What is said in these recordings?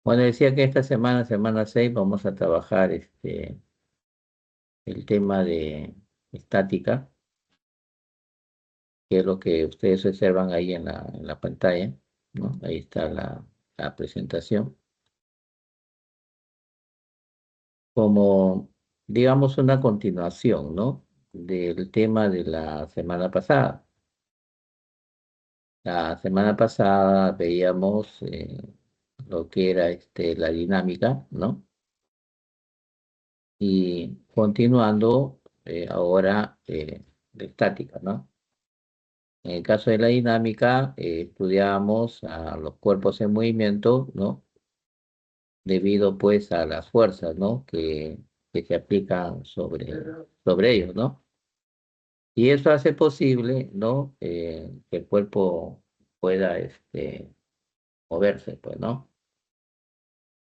Bueno, decía que esta semana, semana 6, vamos a trabajar el tema de estática, que es lo que ustedes observan ahí en la pantalla, ¿no? Ahí está la presentación. Como, digamos, una continuación, ¿no? Del tema de la semana pasada. La semana pasada veíamos lo que era la dinámica, ¿no? Y continuando ahora la estática, ¿no? En el caso de la dinámica, estudiamos a los cuerpos en movimiento, ¿no? Debido pues a las fuerzas, ¿no? Que se aplican sobre ellos, ¿no? Y eso hace posible, ¿no? Que el cuerpo pueda moverse, pues, ¿no?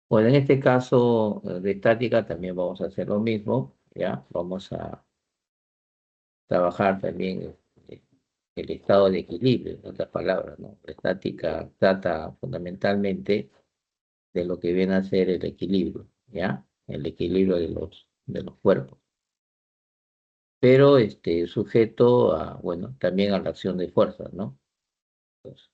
Bueno, en este caso de estática también vamos a hacer lo mismo, ¿ya? Vamos a trabajar también el estado de equilibrio, en otras palabras, ¿no? La estática trata fundamentalmente de lo que viene a ser el equilibrio, ¿ya? El equilibrio de los cuerpos. Pero sujeto a, bueno, también a la acción de fuerzas, ¿no? Entonces,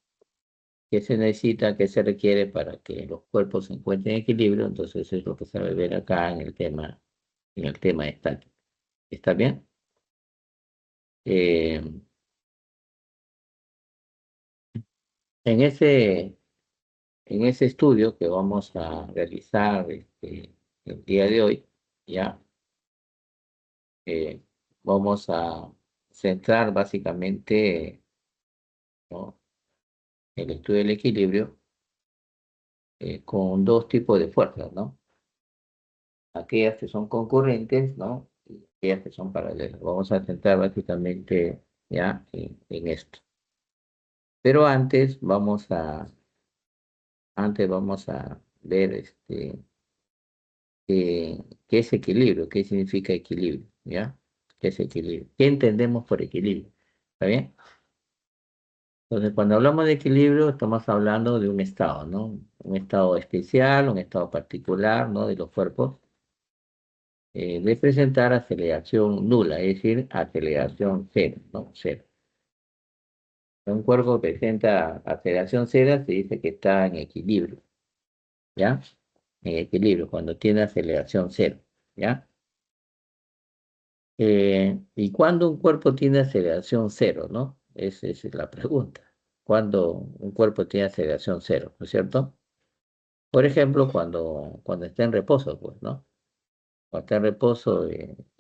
¿qué se necesita, qué se requiere para que los cuerpos se encuentren en equilibrio? Entonces, eso es lo que se va a ver acá en el tema estático. ¿Está bien? Eh, en ese, en ese estudio que vamos a realizar el día de hoy, ya vamos a centrar básicamente, ¿no? El estudio del equilibrio con dos tipos de fuerzas, ¿no? Aquellas que son concurrentes, ¿no? Y aquellas que son paralelas. Vamos a centrar básicamente ya en esto. Pero antes vamos a ver qué es equilibrio, qué significa equilibrio, ¿ya? ¿Qué es equilibrio? ¿Qué entendemos por equilibrio? ¿Está bien? Entonces, cuando hablamos de equilibrio, estamos hablando de un estado, ¿no? Un estado especial, un estado particular, ¿no? De los cuerpos, de presentar aceleración nula, es decir, aceleración cero, ¿no? Cero. Un cuerpo que presenta aceleración cero se dice que está en equilibrio, ¿ya? En equilibrio, cuando tiene aceleración cero, ¿ya? ¿Y cuándo un cuerpo tiene aceleración cero, no? Esa es la pregunta. ¿Cuándo un cuerpo tiene aceleración cero, no es cierto? Por ejemplo, cuando está en reposo, pues, ¿no? Cuando está en reposo,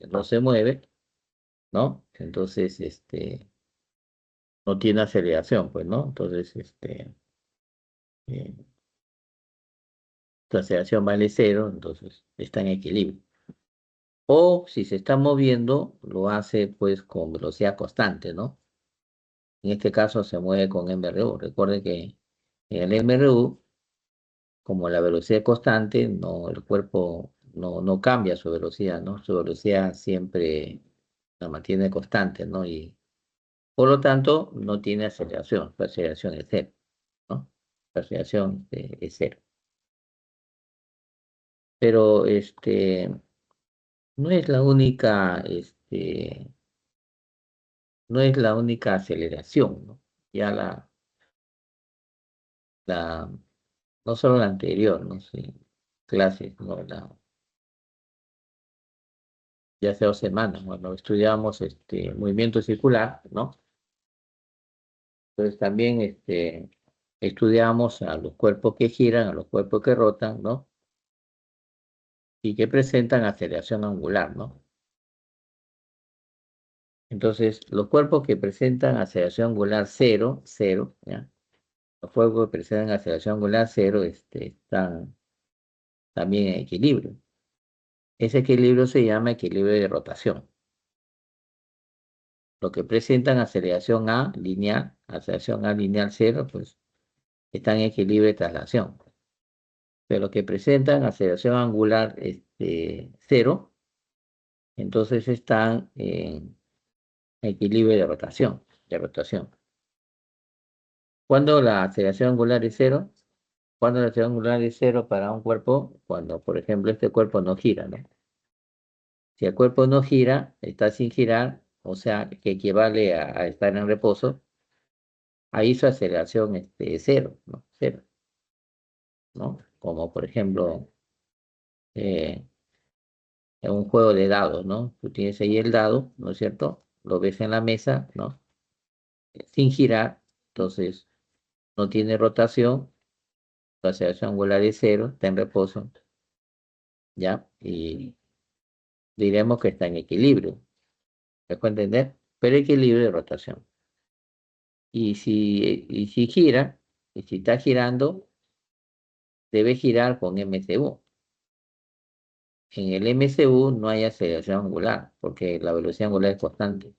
no se mueve, ¿no? Entonces, no tiene aceleración, pues, ¿no? Entonces, eh, su aceleración vale cero, entonces está en equilibrio. O si se está moviendo, lo hace, pues, con velocidad constante, ¿no? En este caso se mueve con MRU. Recuerde que en el MRU, como la velocidad es constante, no, el cuerpo no cambia su velocidad, ¿no? Su velocidad siempre la mantiene constante, ¿no? Y por lo tanto no tiene aceleración, su aceleración es cero, ¿no? Su aceleración es cero. Pero no es la única, no es la única aceleración, ¿no? Ya la, no solo la anterior, no sé, clases, ¿no? Ya hace 2 semanas, bueno, estudiamos movimiento circular, ¿no? Entonces también estudiamos a los cuerpos que giran, a los cuerpos que rotan, ¿no? Y que presentan aceleración angular, ¿no? Entonces, los cuerpos que presentan aceleración angular cero, cero, ¿ya? Los cuerpos que presentan aceleración angular cero, están también en equilibrio. Ese equilibrio se llama equilibrio de rotación. Los que presentan aceleración A lineal cero, pues están en equilibrio de traslación. Pero los que presentan aceleración angular cero, entonces están en equilibrio de rotación, de rotación. ¿Cuándo la aceleración angular es cero? cuando la aceleración angular es cero para un cuerpo, cuando, por ejemplo, este cuerpo no gira, ¿no? Si el cuerpo no gira, está sin girar, o sea, que equivale a estar en reposo, ahí su aceleración es cero, ¿no? Cero, ¿no? Como, por ejemplo, eh, en un juego de dados, ¿no? Tú tienes ahí el dado, ¿no es cierto? Lo ves en la mesa, ¿no? Sin girar, entonces no tiene rotación, la aceleración angular es cero, está en reposo, ¿ya? Y diremos que está en equilibrio, ¿me puede entender? Pero equilibrio de rotación. Y si gira, y si está girando, debe girar con MCU. En el MCU no hay aceleración angular, porque la velocidad angular es constante.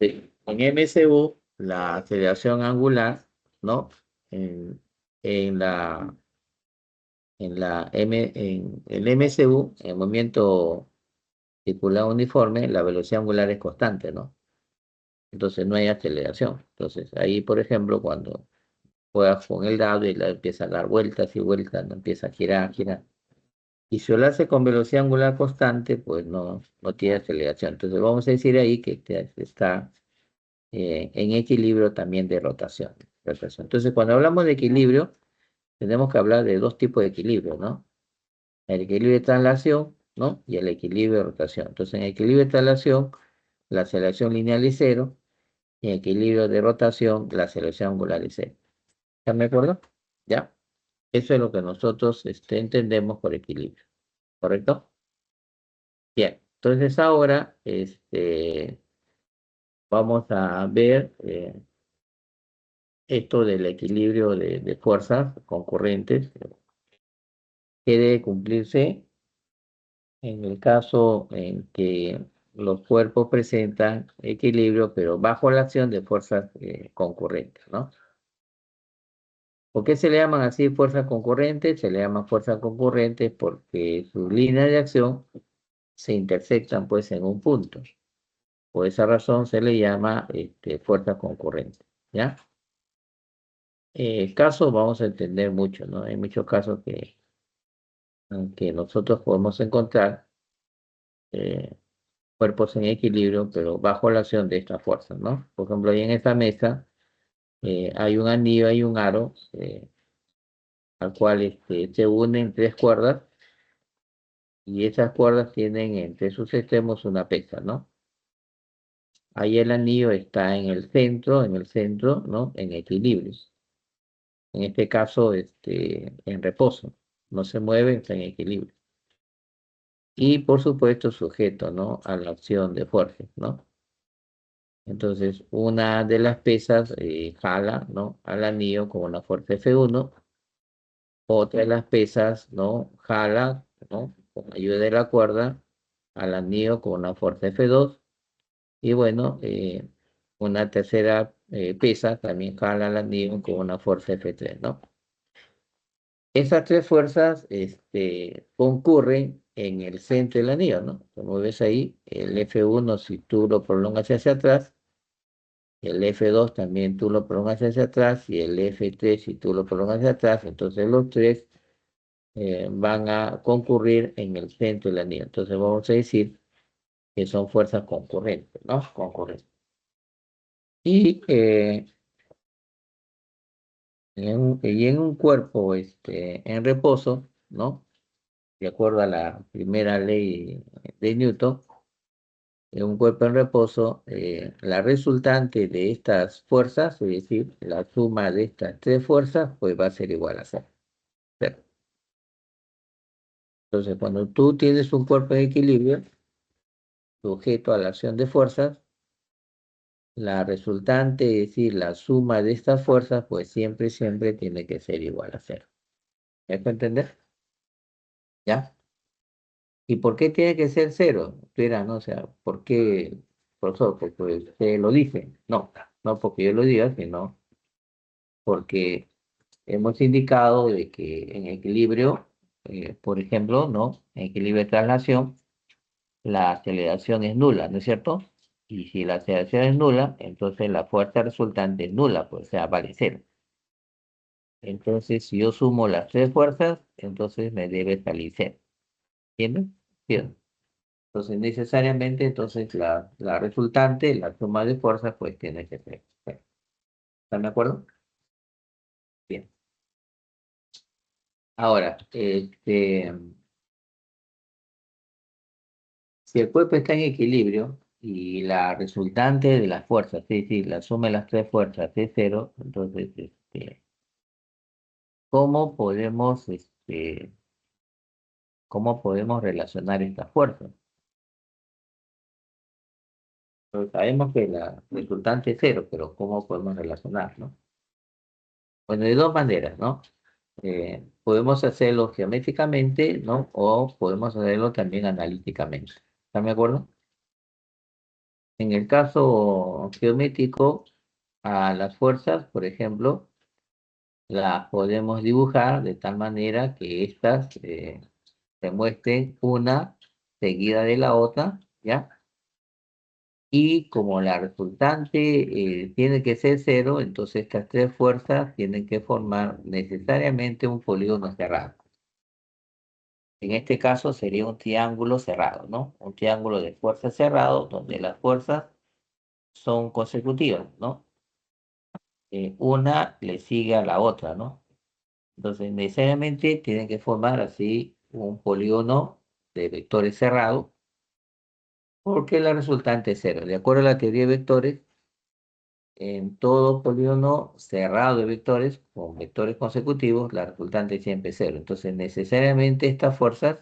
Sí. En MCU, la aceleración angular, ¿no? En, en la, en el MCU, en el movimiento circular uniforme, la velocidad angular es constante, ¿no? Entonces no hay aceleración. Entonces ahí, por ejemplo, cuando juegas con el dado y la empieza a dar vueltas y vueltas, no empieza a girar, girar. Y si lo hace con velocidad angular constante, pues no tiene aceleración. Entonces vamos a decir ahí que está en equilibrio también de rotación. Entonces cuando hablamos de equilibrio, tenemos que hablar de dos tipos de equilibrio, ¿no? El equilibrio de traslación, ¿no? Y el equilibrio de rotación. Entonces en el equilibrio de traslación, la aceleración lineal es cero, y en equilibrio de rotación, la aceleración angular es cero. ¿Están de acuerdo? ¿Ya? Eso es lo que nosotros entendemos por equilibrio, ¿correcto? Bien, entonces ahora vamos a ver esto del equilibrio de fuerzas concurrentes que debe cumplirse en el caso en que los cuerpos presentan equilibrio, pero bajo la acción de fuerzas concurrentes, ¿no? ¿Por qué se le llaman así fuerzas concurrentes? Se le llaman fuerzas concurrentes porque sus líneas de acción se intersectan pues en un punto. Por esa razón se le llama fuerza concurrente, ¿ya? Casos vamos a entender mucho, ¿no? Hay muchos casos que nosotros podemos encontrar eh, cuerpos en equilibrio, pero bajo la acción de estas fuerzas, ¿no? Por ejemplo, ahí en esta mesa hay un anillo, hay un aro, al cual se unen tres cuerdas, y esas cuerdas tienen entre sus extremos una pesa, ¿no? Ahí el anillo está en el centro, ¿no? En equilibrio. En este caso, en reposo. No se mueve, está en equilibrio. Y por supuesto, sujeto, ¿no? A la acción de fuerza, ¿no? Entonces, una de las pesas jala, ¿no? Al anillo con una fuerza F1. Otra de las pesas, ¿no? Jala, ¿no? Con ayuda de la cuerda al anillo con una fuerza F2. Y bueno, una tercera pesa también jala al anillo con una fuerza F3, ¿no? Esas tres fuerzas concurren en el centro del anillo, ¿no? Como ves ahí, el F1 si tú lo prolongas hacia atrás, el F2 también tú lo prolongas hacia atrás, y el F3 si tú lo prolongas hacia atrás, entonces los tres van a concurrir en el centro del anillo. Entonces vamos a decir que son fuerzas concurrentes, ¿no? Concurrentes. Y en un cuerpo en reposo, ¿no? De acuerdo a la primera ley de Newton, en un cuerpo en reposo, la resultante de estas fuerzas, es decir, la suma de estas tres fuerzas, pues va a ser igual a cero. Cero. Entonces, cuando tú tienes un cuerpo en equilibrio, sujeto a la acción de fuerzas, la resultante, es decir, la suma de estas fuerzas, pues siempre, siempre tiene que ser igual a cero. ¿Me puede entender? ¿Ya? ¿Y por qué tiene que ser cero? Tú dirás, ¿no? O sea, ¿por qué, profesor? Porque usted lo dice. No, no porque yo lo diga, sino porque hemos indicado de que en equilibrio, por ejemplo, ¿no? En equilibrio de traslación, la aceleración es nula, ¿no es cierto? Y si la aceleración es nula, entonces la fuerza resultante es nula, pues o sea, vale cero. Entonces, si yo sumo las tres fuerzas, entonces me debe salir cero. ¿Entiendes? Bien. Entonces, necesariamente, entonces, la resultante, la suma de fuerzas, pues tiene que ser cero. ¿Están de acuerdo? Bien. Ahora, si el cuerpo está en equilibrio y la resultante de las fuerzas, es decir, la suma de las tres fuerzas es cero, entonces, ¿cómo podemos, cómo podemos relacionar estas fuerzas? Pues sabemos que la resultante es cero, pero ¿cómo podemos relacionar, no? Bueno, de dos maneras, ¿no? Podemos hacerlo geométricamente, ¿no? O podemos hacerlo también analíticamente. ¿Están de acuerdo? En el caso geométrico, a las fuerzas, por ejemplo, las podemos dibujar de tal manera que éstas se muestren una seguida de la otra, ¿ya? Y como la resultante tiene que ser cero, entonces estas tres fuerzas tienen que formar necesariamente un polígono cerrado. En este caso sería un triángulo cerrado, ¿no? Un triángulo de fuerzas cerrado donde las fuerzas son consecutivas, ¿no? Una le sigue a la otra, ¿no? Entonces necesariamente tienen que formar así un polígono de vectores cerrados porque la resultante es cero. De acuerdo a la teoría de vectores, en todo polígono cerrado de vectores, con vectores consecutivos, la resultante siempre es cero. Entonces, necesariamente estas fuerzas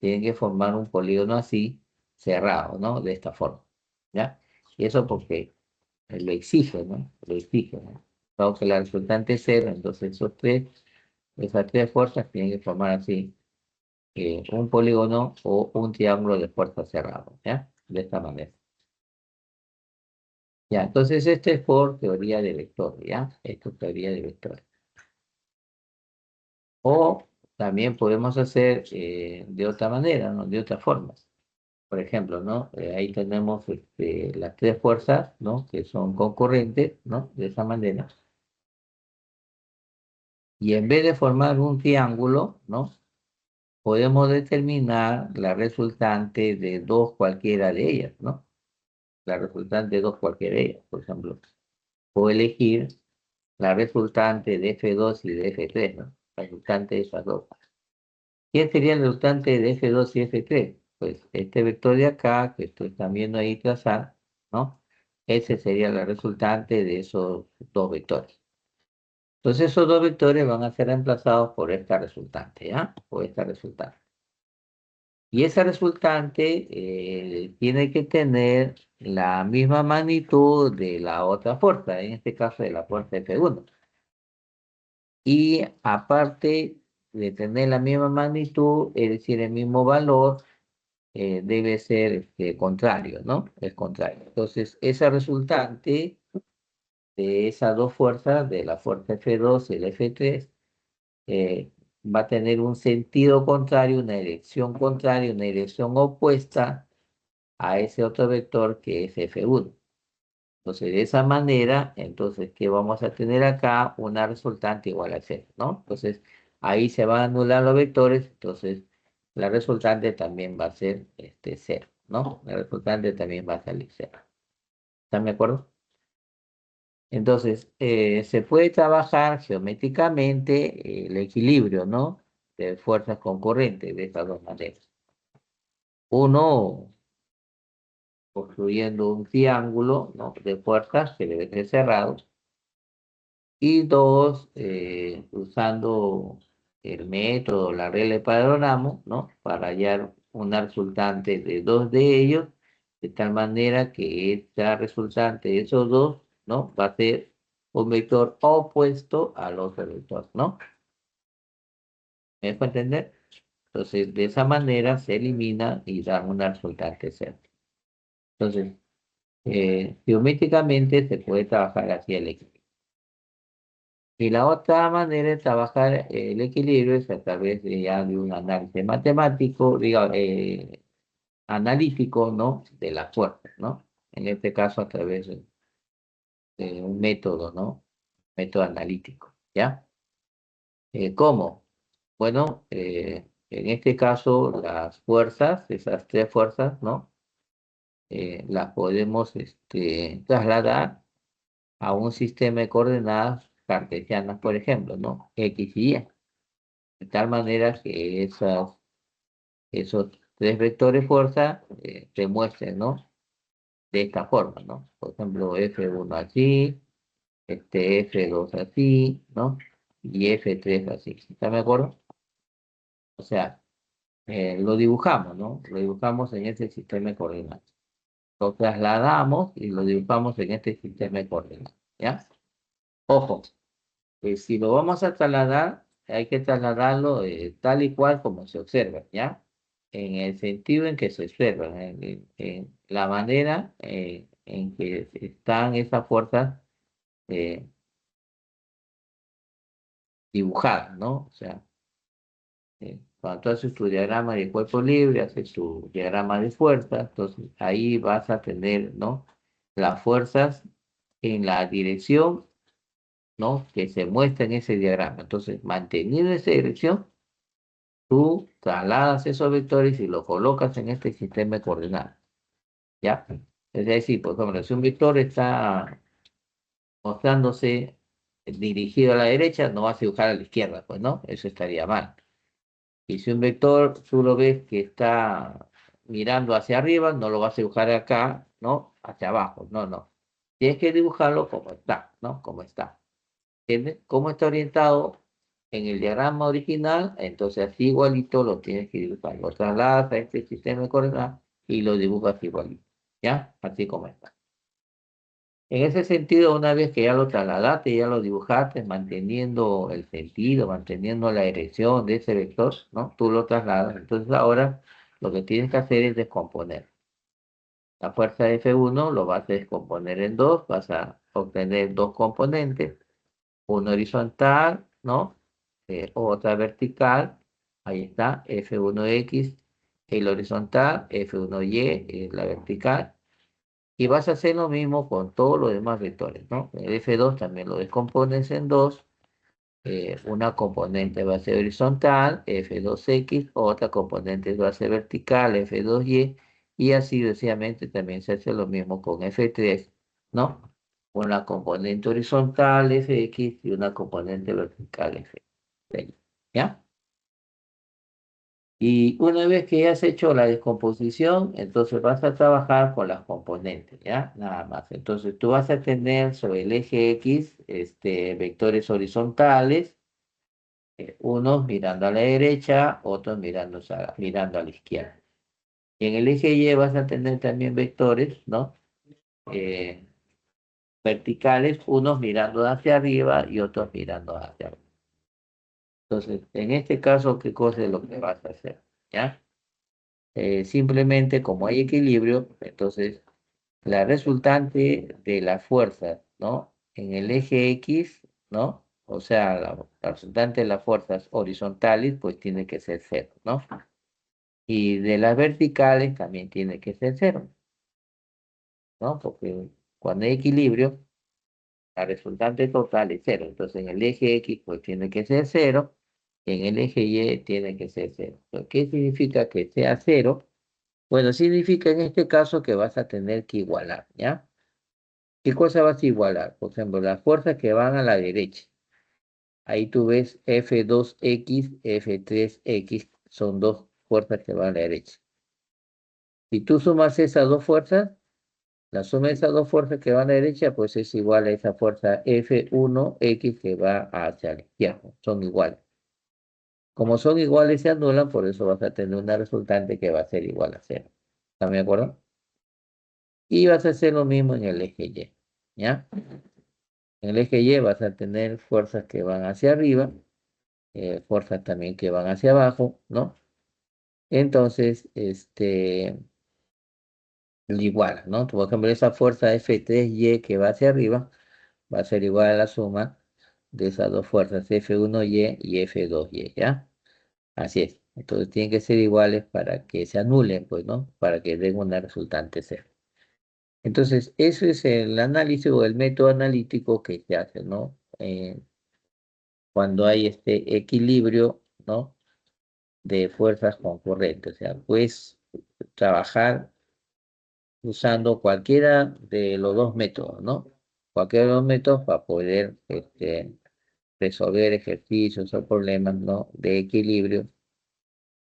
tienen que formar un polígono así, cerrado, ¿no? De esta forma, ¿ya? Y eso porque lo exige, ¿no? Lo exige, ¿no? Dado que la resultante es cero, entonces esas tres fuerzas tienen que formar así un polígono o un triángulo de fuerzas cerrado, ¿ya? De esta manera. Ya, entonces este es por teoría de vectores, ¿ya? Esto es teoría de vectores. O también podemos hacer de otra manera, ¿no? De otra forma. Por ejemplo, ¿no? Ahí tenemos las tres fuerzas, ¿no? Que son concurrentes, ¿no? De esa manera. Y en vez de formar un triángulo, ¿no? Podemos determinar la resultante de dos cualquiera de ellas, ¿no? La resultante de dos cualquiera de ellas, por ejemplo. Puedo elegir la resultante de F2 y de F3, ¿no? La resultante de esas dos. ¿Quién sería el resultante de F2 y F3? Pues este vector de acá, que estoy también viendo ahí trazar, ¿no? Ese sería la resultante de esos dos vectores. Entonces esos dos vectores van a ser reemplazados por esta resultante, ¿ya? Por esta resultante. Y esa resultante tiene que tener la misma magnitud de la otra fuerza, en este caso de la fuerza F1. Y aparte de tener la misma magnitud, es decir, el mismo valor, debe ser contrario, ¿no? Es contrario. Entonces, esa resultante de esas dos fuerzas, de la fuerza F2 y el F3, eh, va a tener un sentido contrario, una dirección opuesta a ese otro vector que es F1. Entonces, de esa manera, entonces, ¿qué vamos a tener acá? Una resultante igual a cero, ¿no? Entonces, ahí se van a anular los vectores, entonces, la resultante también va a ser cero, ¿no? La resultante también va a salir cero. ¿Están de acuerdo? Entonces, se puede trabajar geométricamente el equilibrio, ¿no? De fuerzas concurrentes de estas dos maneras. Uno, construyendo un triángulo, ¿no? De fuerzas que debe ser cerrado. Y dos, usando el método, la regla de Pareto-Ramo, ¿no? Para hallar una resultante de dos de ellos, de tal manera que esta resultante de esos dos, ¿no? Va a ser un vector opuesto al otro vector, ¿no? ¿Me dejo entender? Entonces, de esa manera se elimina y da una resultante cero. Entonces, geométricamente se puede trabajar así el equilibrio. Y la otra manera de trabajar el equilibrio es a través de, ya de un análisis matemático, digo, analítico, ¿no? De las fuerzas, ¿no? En este caso a través de un método, ¿no? Método analítico, ¿ya? ¿Cómo? Bueno, en este caso, las fuerzas, esas tres fuerzas, ¿no? Las podemos trasladar a un sistema de coordenadas cartesianas, por ejemplo, ¿no? X y Y. De tal manera que esos tres vectores fuerza se muestren, ¿no? De esta forma, ¿no? Por ejemplo, F1 así, F2 así, ¿no? Y F3 así. ¿Está de acuerdo? O sea, lo dibujamos, ¿no? Lo dibujamos en este sistema de coordenadas. Lo trasladamos y lo dibujamos en este sistema de coordenadas, ¿ya? Ojo, si lo vamos a trasladar, hay que trasladarlo tal y cual como se observa, ¿ya? En el sentido en que se observa, en la manera en que están esas fuerzas eh, dibujadas, ¿no? O sea, cuando tú haces tu diagrama de cuerpo libre, haces tu diagrama de fuerzas, entonces ahí vas a tener, ¿no? Las fuerzas en la dirección, ¿no? Que se muestra en ese diagrama. Entonces, manteniendo esa dirección, tú trasladas esos vectores y los colocas en este sistema de coordenadas, ¿ya? Es decir, por ejemplo, si un vector está mostrándose dirigido a la derecha, no vas a dibujar a la izquierda, pues, ¿no? Eso estaría mal. Y si un vector tú lo ves que está mirando hacia arriba, no lo vas a dibujar acá, ¿no? Hacia abajo, no, no. Tienes que dibujarlo como está, ¿no? Como está. ¿Entiendes? Cómo está orientado en el diagrama original, entonces así igualito lo tienes que dibujar. Lo trasladas a este sistema de coordenadas y lo dibujas igualito. ¿Ya? Así como está. En ese sentido, una vez que ya lo trasladaste, ya lo dibujaste, manteniendo el sentido, manteniendo la dirección de ese vector, ¿no? Tú lo trasladas. Entonces ahora lo que tienes que hacer es descomponer. La fuerza F1 lo vas a descomponer en dos, vas a obtener dos componentes, una horizontal, ¿no? Otra vertical, ahí está, F1X, el horizontal, F1Y, la vertical, y vas a hacer lo mismo con todos los demás vectores, ¿no? El F2 también lo descompones en dos, una componente va a ser horizontal, F2X, otra componente va a ser vertical, F2Y, y así sucesivamente también se hace lo mismo con F3, ¿no? Una componente horizontal, Fx, y una componente vertical, Fx. ¿Ya? Y una vez que ya has hecho la descomposición, entonces vas a trabajar con las componentes, ¿ya? Nada más. Entonces tú vas a tener sobre el eje X, vectores horizontales, unos mirando a la derecha, otros mirando a la izquierda. Y en el eje Y vas a tener también vectores, ¿no? Eh, verticales, unos mirando hacia arriba y otros mirando hacia abajo. Entonces, en este caso, ¿qué cosa es lo que vas a hacer? ¿Ya? Simplemente como hay equilibrio, entonces la resultante de las fuerzas, ¿no? En el eje X, ¿no? O sea, la resultante de las fuerzas horizontales, pues tiene que ser cero, ¿no? Y de las verticales también tiene que ser cero, ¿no? Porque cuando hay equilibrio, la resultante total es cero. Entonces en el eje X, pues tiene que ser cero. En el eje Y tiene que ser cero. Pero ¿qué significa que sea cero? Bueno, significa en este caso que vas a tener que igualar, ¿ya? ¿Qué cosa vas a igualar? Por ejemplo, las fuerzas que van a la derecha. Ahí tú ves F2X, F3X, son dos fuerzas que van a la derecha. Si tú sumas esas dos fuerzas, la suma de esas dos fuerzas que van a la derecha, pues es igual a esa fuerza F1X que va hacia la izquierda. Son iguales. Como son iguales se anulan, por eso vas a tener una resultante que va a ser igual a cero. ¿Están de acuerdo? Y vas a hacer lo mismo en el eje Y. ¿Ya? En el eje Y vas a tener fuerzas que van hacia arriba, fuerzas también que van hacia abajo, ¿no? Entonces, igual, ¿no? Por ejemplo, esa fuerza F3Y que va hacia arriba va a ser igual a la suma de esas dos fuerzas F1Y y F2Y, ¿ya? Así es. Entonces tienen que ser iguales para que se anulen, pues, ¿no? Para que den una resultante cero. Entonces, eso es el análisis o el método analítico que se hace, ¿no? cuando hay este equilibrio, ¿no? De fuerzas concurrentes. O sea, puedes trabajar usando cualquiera de los dos métodos, ¿no? Cualquiera de los métodos para poder resolver ejercicios o problemas, ¿no? De equilibrio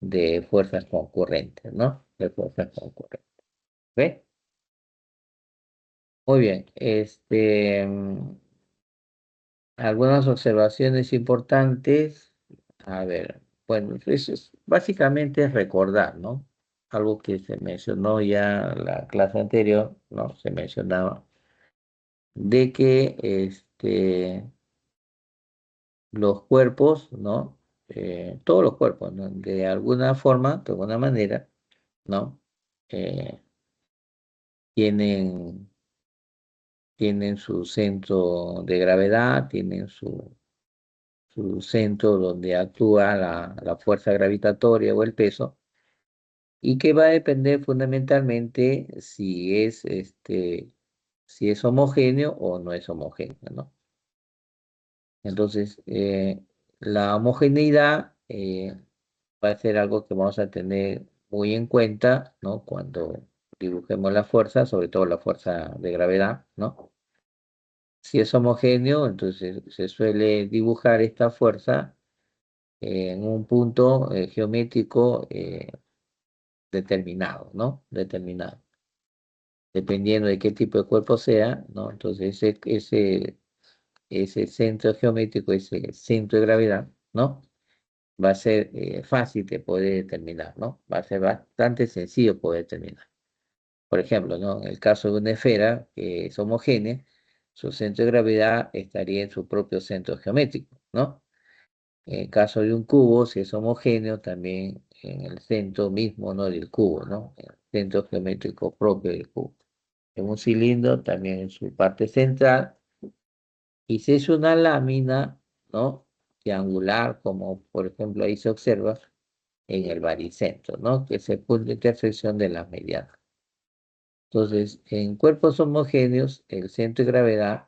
de fuerzas concurrentes, ¿no? De fuerzas concurrentes. ¿Ve? Muy bien. Algunas observaciones importantes. A ver, bueno, eso es, básicamente es recordar, ¿no? Algo que se mencionó ya en la clase anterior, ¿no? Se mencionaba de que los cuerpos, ¿no? Todos los cuerpos, ¿no? De alguna forma, de alguna manera, ¿no? Eh, tienen, tienen su centro de gravedad, tienen su centro donde actúa la fuerza gravitatoria o el peso, y que va a depender fundamentalmente si es homogéneo o no es homogéneo, ¿no? Entonces, la homogeneidad va a ser algo que vamos a tener muy en cuenta, ¿no? Cuando dibujemos la fuerza, sobre todo la fuerza de gravedad, ¿no? Si es homogéneo, entonces se suele dibujar esta fuerza en un punto geométrico determinado, ¿no? Determinado. Dependiendo de qué tipo de cuerpo sea, ¿no? Entonces ese centro geométrico, ese centro de gravedad, ¿no? Va a ser fácil de poder determinar, ¿no? Va a ser bastante sencillo poder determinar. Por ejemplo, ¿no? En el caso de una esfera que es homogénea, su centro de gravedad estaría en su propio centro geométrico, ¿no? En el caso de un cubo, si es homogéneo, también en el centro mismo, ¿no? Del cubo, ¿no? El centro geométrico propio del cubo. En un cilindro, también en su parte central. Y si es una lámina, ¿no? Triangular, como por ejemplo ahí se observa, en el baricentro, ¿no? Que es el punto de intersección de las medianas. Entonces, en cuerpos homogéneos, el centro de gravedad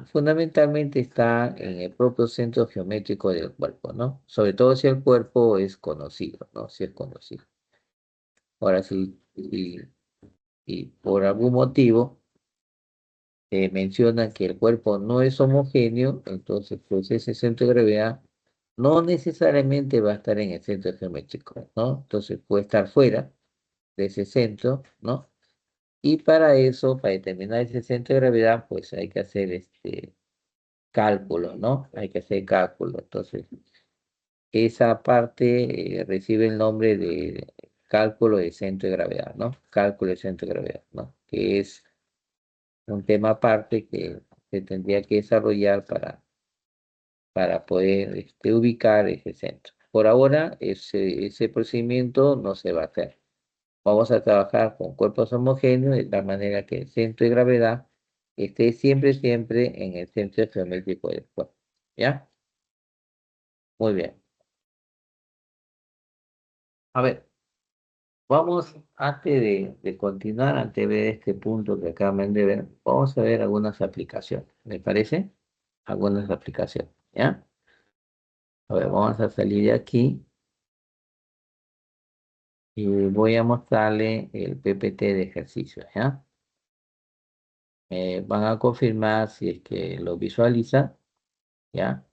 fundamentalmente está en el propio centro geométrico del cuerpo, ¿no? Sobre todo si el cuerpo es conocido, ¿no? Si es conocido. Ahora, si por algún motivo mencionan que el cuerpo no es homogéneo, entonces, pues ese centro de gravedad no necesariamente va a estar en el centro geométrico, ¿no? Entonces, puede estar fuera de ese centro, ¿no? Y para eso, para determinar ese centro de gravedad, pues hay que hacer cálculo, ¿no? Hay que hacer cálculo. Entonces, esa parte recibe el nombre de cálculo de centro de gravedad, ¿no? Cálculo de centro de gravedad, ¿no? Que es un tema aparte que se tendría que desarrollar para poder ubicar ese centro. Por ahora, ese procedimiento no se va a hacer. Vamos a trabajar con cuerpos homogéneos de tal manera que el centro de gravedad esté siempre, siempre en el centro geométrico del cuerpo. ¿Ya? Muy bien. A ver, vamos, antes de continuar, antes de ver este punto que acaban de ver, vamos a ver algunas aplicaciones. ¿Me parece? Algunas aplicaciones. ¿Ya? A ver, vamos a salir de aquí y voy a mostrarle el PPT de ejercicio. ¿Ya? Van a confirmar si es que lo visualiza. ¿Ya?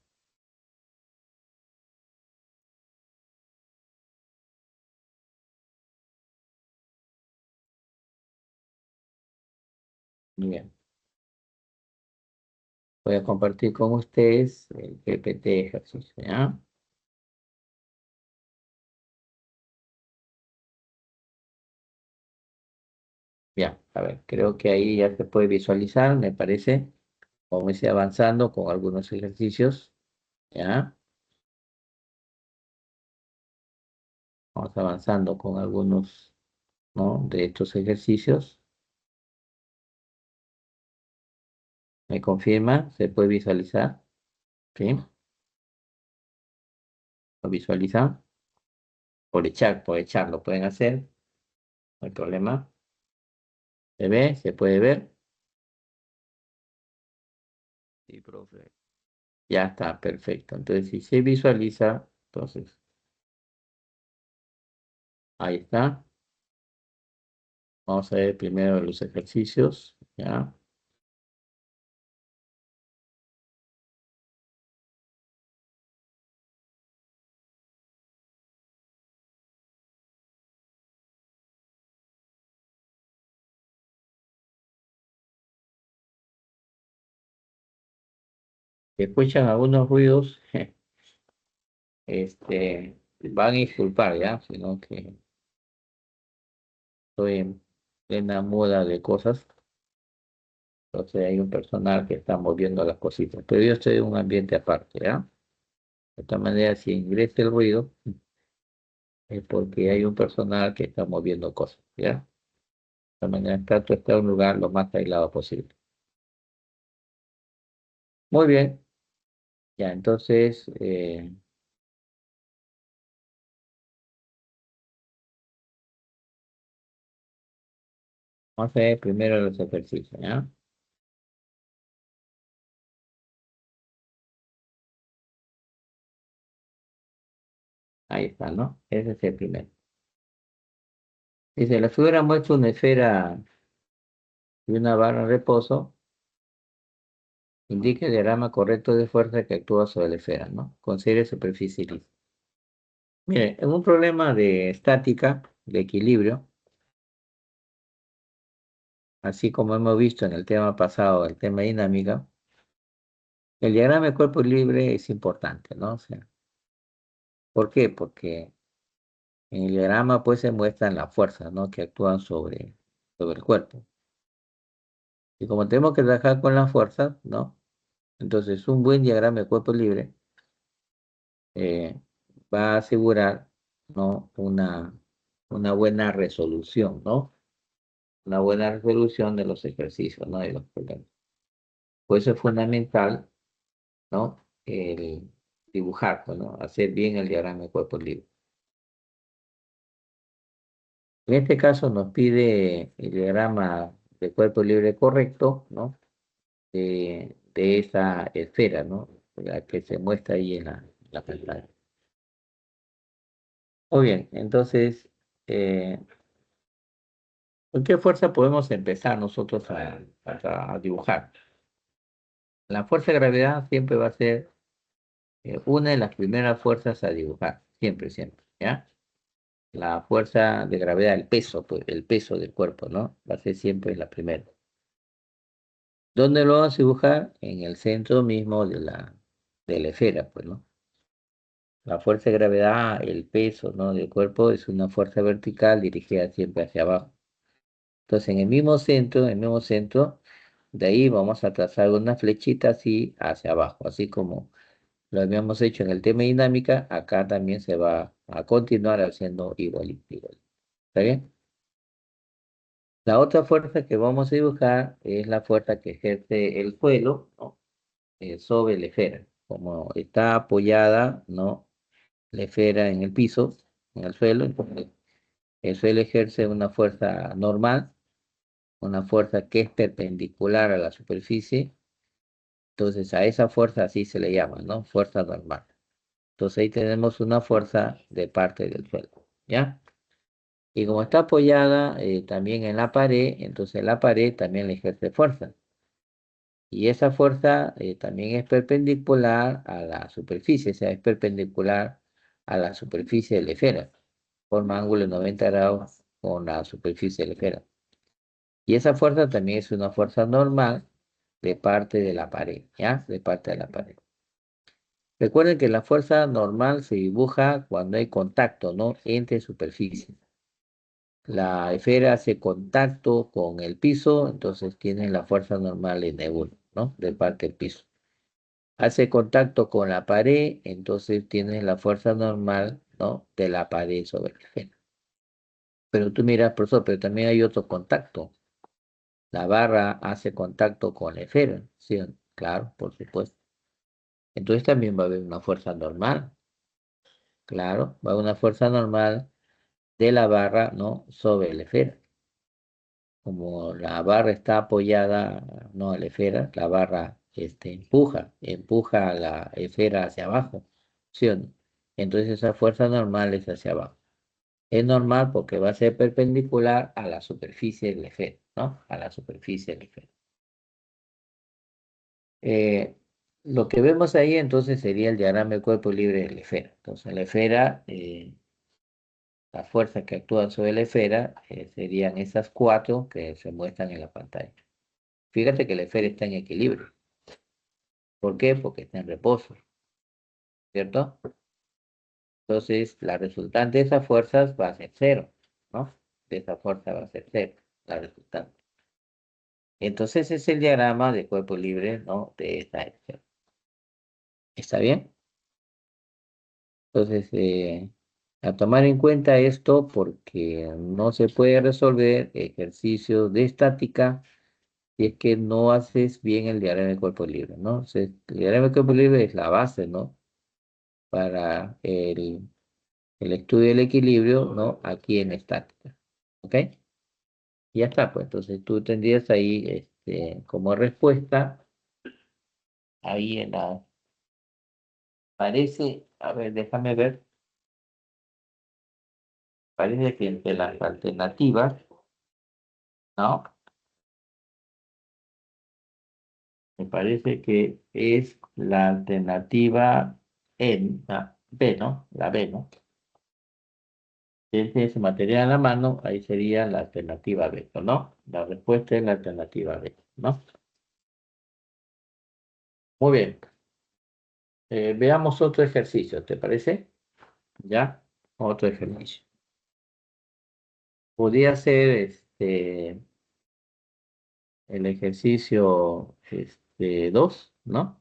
Muy bien. Voy a compartir con ustedes el PPT de ejercicio. ¿Ya? Bien, a ver, creo que ahí ya se puede visualizar, me parece. Vamos a ir avanzando con algunos ejercicios. ¿Ya? Vamos avanzando con algunos, ¿no? De estos ejercicios. ¿Me confirma? ¿Se puede visualizar? ¿Sí? ¿Lo visualizan? Por echar, lo pueden hacer. No hay problema. ¿Se ve? ¿Se puede ver? Sí, profe. Ya está, perfecto. Entonces, si se visualiza, entonces, ahí está. Vamos a ver primero los ejercicios, ¿ya? Si escuchan algunos ruidos, van a disculpar, ¿ya? Sino que estoy en plena muda de cosas, entonces hay un personal que está moviendo las cositas, pero yo estoy en un ambiente aparte, ¿ya? De esta manera, si ingresa el ruido, es porque hay un personal que está moviendo cosas, ¿ya? De esta manera, trato de estar en un lugar lo más aislado posible. Muy bien, ya, entonces, vamos a ver primero los ejercicios, ¿ya? Ahí está, ¿no? Ese es el primero. Dice, la figura muestra una esfera y una barra en reposo, indica el diagrama correcto de fuerza que actúa sobre la esfera, ¿no? Considere superficie lisa. Mire, en un problema de estática, de equilibrio, así como hemos visto en el tema pasado, el tema dinámica, el diagrama de cuerpo libre es importante, ¿no? O sea, ¿por qué? Porque en el diagrama pues se muestran las fuerzas, ¿no? Que actúan sobre el cuerpo. Y como tenemos que trabajar con las fuerzas, ¿no? Entonces un buen diagrama de cuerpo libre eh, va a asegurar, ¿no? Una buena resolución, ¿no? Una buena resolución de los ejercicios, ¿no? De los problemas. Por eso es fundamental, ¿no? El dibujar, pues, ¿no? Hacer bien el diagrama de cuerpo libre. En este caso nos pide el diagrama de cuerpo libre correcto, ¿no? De esa esfera, ¿no? La que se muestra ahí en la pantalla. Muy bien, entonces, ¿con qué fuerza podemos empezar nosotros a dibujar? La fuerza de gravedad siempre va a ser una de las primeras fuerzas a dibujar, siempre, siempre, ¿ya? La fuerza de gravedad, el peso, pues, el peso del cuerpo, ¿no? Va a ser siempre la primera. ¿Dónde lo vamos a dibujar? En el centro mismo de la esfera, pues, ¿no? La fuerza de gravedad, el peso, ¿no? Del cuerpo es una fuerza vertical dirigida siempre hacia abajo. Entonces, en el mismo centro, de ahí vamos a trazar una flechita así hacia abajo, así como lo habíamos hecho en el tema dinámica, acá también se va a continuar haciendo igualito, igual. ¿Está bien? La otra fuerza que vamos a dibujar es la fuerza que ejerce el suelo, ¿no? Sobre la esfera. Como está apoyada, ¿no? La esfera en el piso, en el suelo, entonces el suelo ejerce una fuerza normal, una fuerza que es perpendicular a la superficie. Entonces a esa fuerza así se le llama, ¿no? Fuerza normal. Entonces ahí tenemos una fuerza de parte del suelo, ¿ya? Y como está apoyada también en la pared, entonces la pared también le ejerce fuerza. Y esa fuerza también es perpendicular a la superficie, o sea, es perpendicular a la superficie de la esfera. Forma ángulo de 90 grados con la superficie de la esfera. Y esa fuerza también es una fuerza normal de parte de la pared, ¿ya? De parte de la pared. Recuerden que la fuerza normal se dibuja cuando hay contacto, ¿no? Entre superficies. La esfera hace contacto con el piso, entonces tiene la fuerza normal en E1, ¿no? De parte del piso. Hace contacto con la pared, entonces tienes la fuerza normal, ¿no? De la pared sobre la esfera. Pero tú miras, profesor, pero también hay otro contacto. La barra hace contacto con la esfera, ¿sí? Claro, por supuesto. Entonces también va a haber una fuerza normal, claro, va a haber una fuerza normal de la barra, ¿no? Sobre la esfera. Como la barra está apoyada, no a la esfera, la barra empuja a la esfera hacia abajo, ¿sí o no? Entonces esa fuerza normal es hacia abajo. Es normal porque va a ser perpendicular a la superficie de la esfera, ¿no? A la superficie de la esfera. Lo que vemos ahí entonces sería el diagrama de cuerpo libre de la esfera. Entonces la esfera, las fuerzas que actúan sobre la esfera serían esas cuatro que se muestran en la pantalla. Fíjate que la esfera está en equilibrio. ¿Por qué? Porque está en reposo, ¿cierto? Entonces la resultante de esas fuerzas va a ser cero, ¿no? De esa fuerza va a ser cero, la resultante. Entonces es el diagrama de cuerpo libre, ¿no? De esta acción. ¿Está bien? Entonces, a tomar en cuenta esto porque no se puede resolver ejercicios de estática si es que no haces bien el diagrama de cuerpo libre, ¿no? Entonces, el diagrama de cuerpo libre es la base, ¿no? Para el estudio del equilibrio, ¿no? Aquí en estática, ¿ok? Y ya está, pues entonces tú tendrías ahí como respuesta, ahí en la, parece, a ver, déjame ver, parece que entre las alternativas, ¿no? Me parece que es la alternativa B, ¿no? La B, ¿no? Si tiene su material en la mano, ahí sería la alternativa B, ¿no? La respuesta es la alternativa B, ¿no? Muy bien. Veamos otro ejercicio, ¿te parece? ¿Ya? Otro ejercicio. Podría ser el ejercicio 2, ¿no?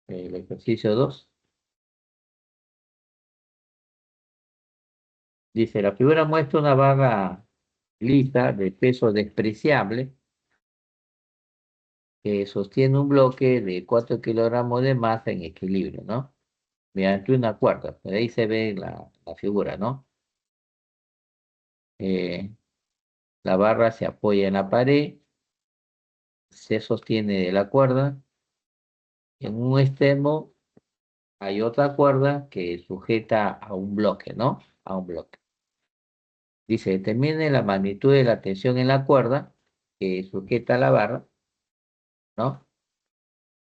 El ejercicio 2. Dice, la figura muestra una barra lisa de peso despreciable que sostiene un bloque de 4 kilogramos de masa en equilibrio, ¿no? Mediante una cuerda. Por ahí se ve la figura, ¿no? Eh, la barra se apoya en la pared, se sostiene de la cuerda. En un extremo hay otra cuerda que sujeta a un bloque, ¿no? A un bloque. Dice, determine la magnitud de la tensión en la cuerda que sujeta la barra, ¿no?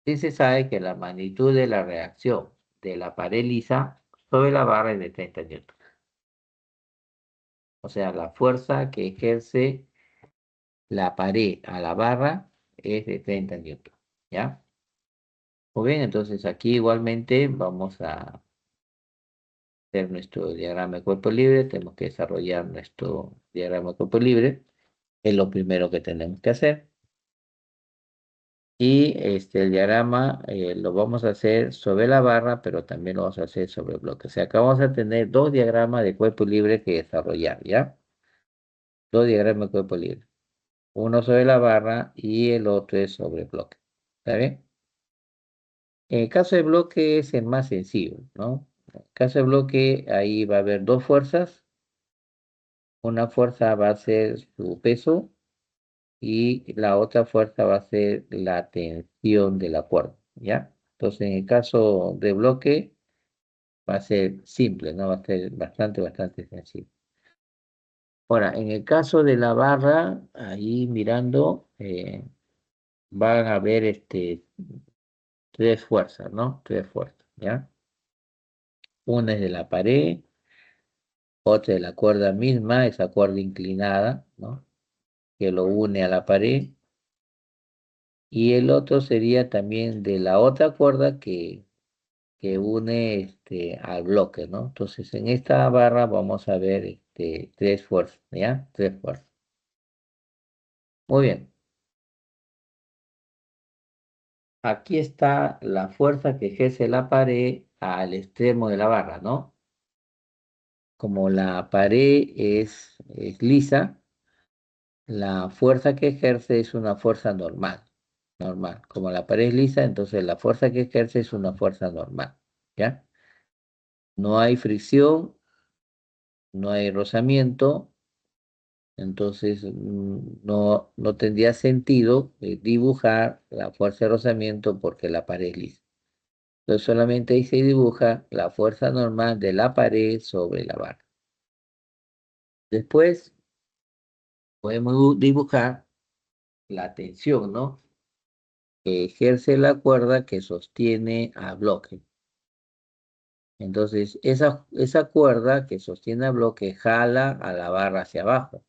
Sí se sabe que la magnitud de la reacción de la pared lisa sobre la barra es de 30 newtons. O sea, la fuerza que ejerce la pared a la barra es de 30 newtons, ¿ya? Muy bien, entonces aquí igualmente vamos a hacer nuestro diagrama de cuerpo libre. Tenemos que desarrollar nuestro diagrama de cuerpo libre. Es lo primero que tenemos que hacer. Y el diagrama lo vamos a hacer sobre la barra, pero también lo vamos a hacer sobre el bloque. O sea, acá vamos a tener dos diagramas de cuerpo libre que desarrollar, ¿ya? Dos diagramas de cuerpo libre. Uno sobre la barra y el otro es sobre el bloque. ¿Está bien? En el caso de bloque es el más sencillo, ¿no? En el caso de bloque, ahí va a haber dos fuerzas. Una fuerza va a ser su peso y la otra fuerza va a ser la tensión de la cuerda, ¿ya? Entonces, en el caso de bloque, va a ser simple, ¿no? Va a ser bastante sencillo. Ahora, en el caso de la barra, ahí mirando, van a haber tres fuerzas, ¿no? Tres fuerzas, ¿ya? Una es de la pared, otra de la cuerda misma, esa cuerda inclinada, ¿no? Que lo une a la pared. Y el otro sería también de la otra cuerda que une al bloque, ¿no? Entonces, en esta barra vamos a ver tres fuerzas, ¿ya? Tres fuerzas. Muy bien. Aquí está la fuerza que ejerce la pared al extremo de la barra, ¿no? Como la pared es lisa, la fuerza que ejerce es una fuerza normal, normal. Como la pared es lisa, entonces la fuerza que ejerce es una fuerza normal, ¿ya? No hay fricción, no hay rozamiento, Entonces, no tendría sentido dibujar la fuerza de rozamiento porque la pared es lisa. Entonces, solamente ahí se dibuja la fuerza normal de la pared sobre la barra. Después, podemos dibujar la tensión, ¿no? Que ejerce la cuerda que sostiene al bloque. Entonces, esa cuerda que sostiene al bloque jala a la barra hacia abajo.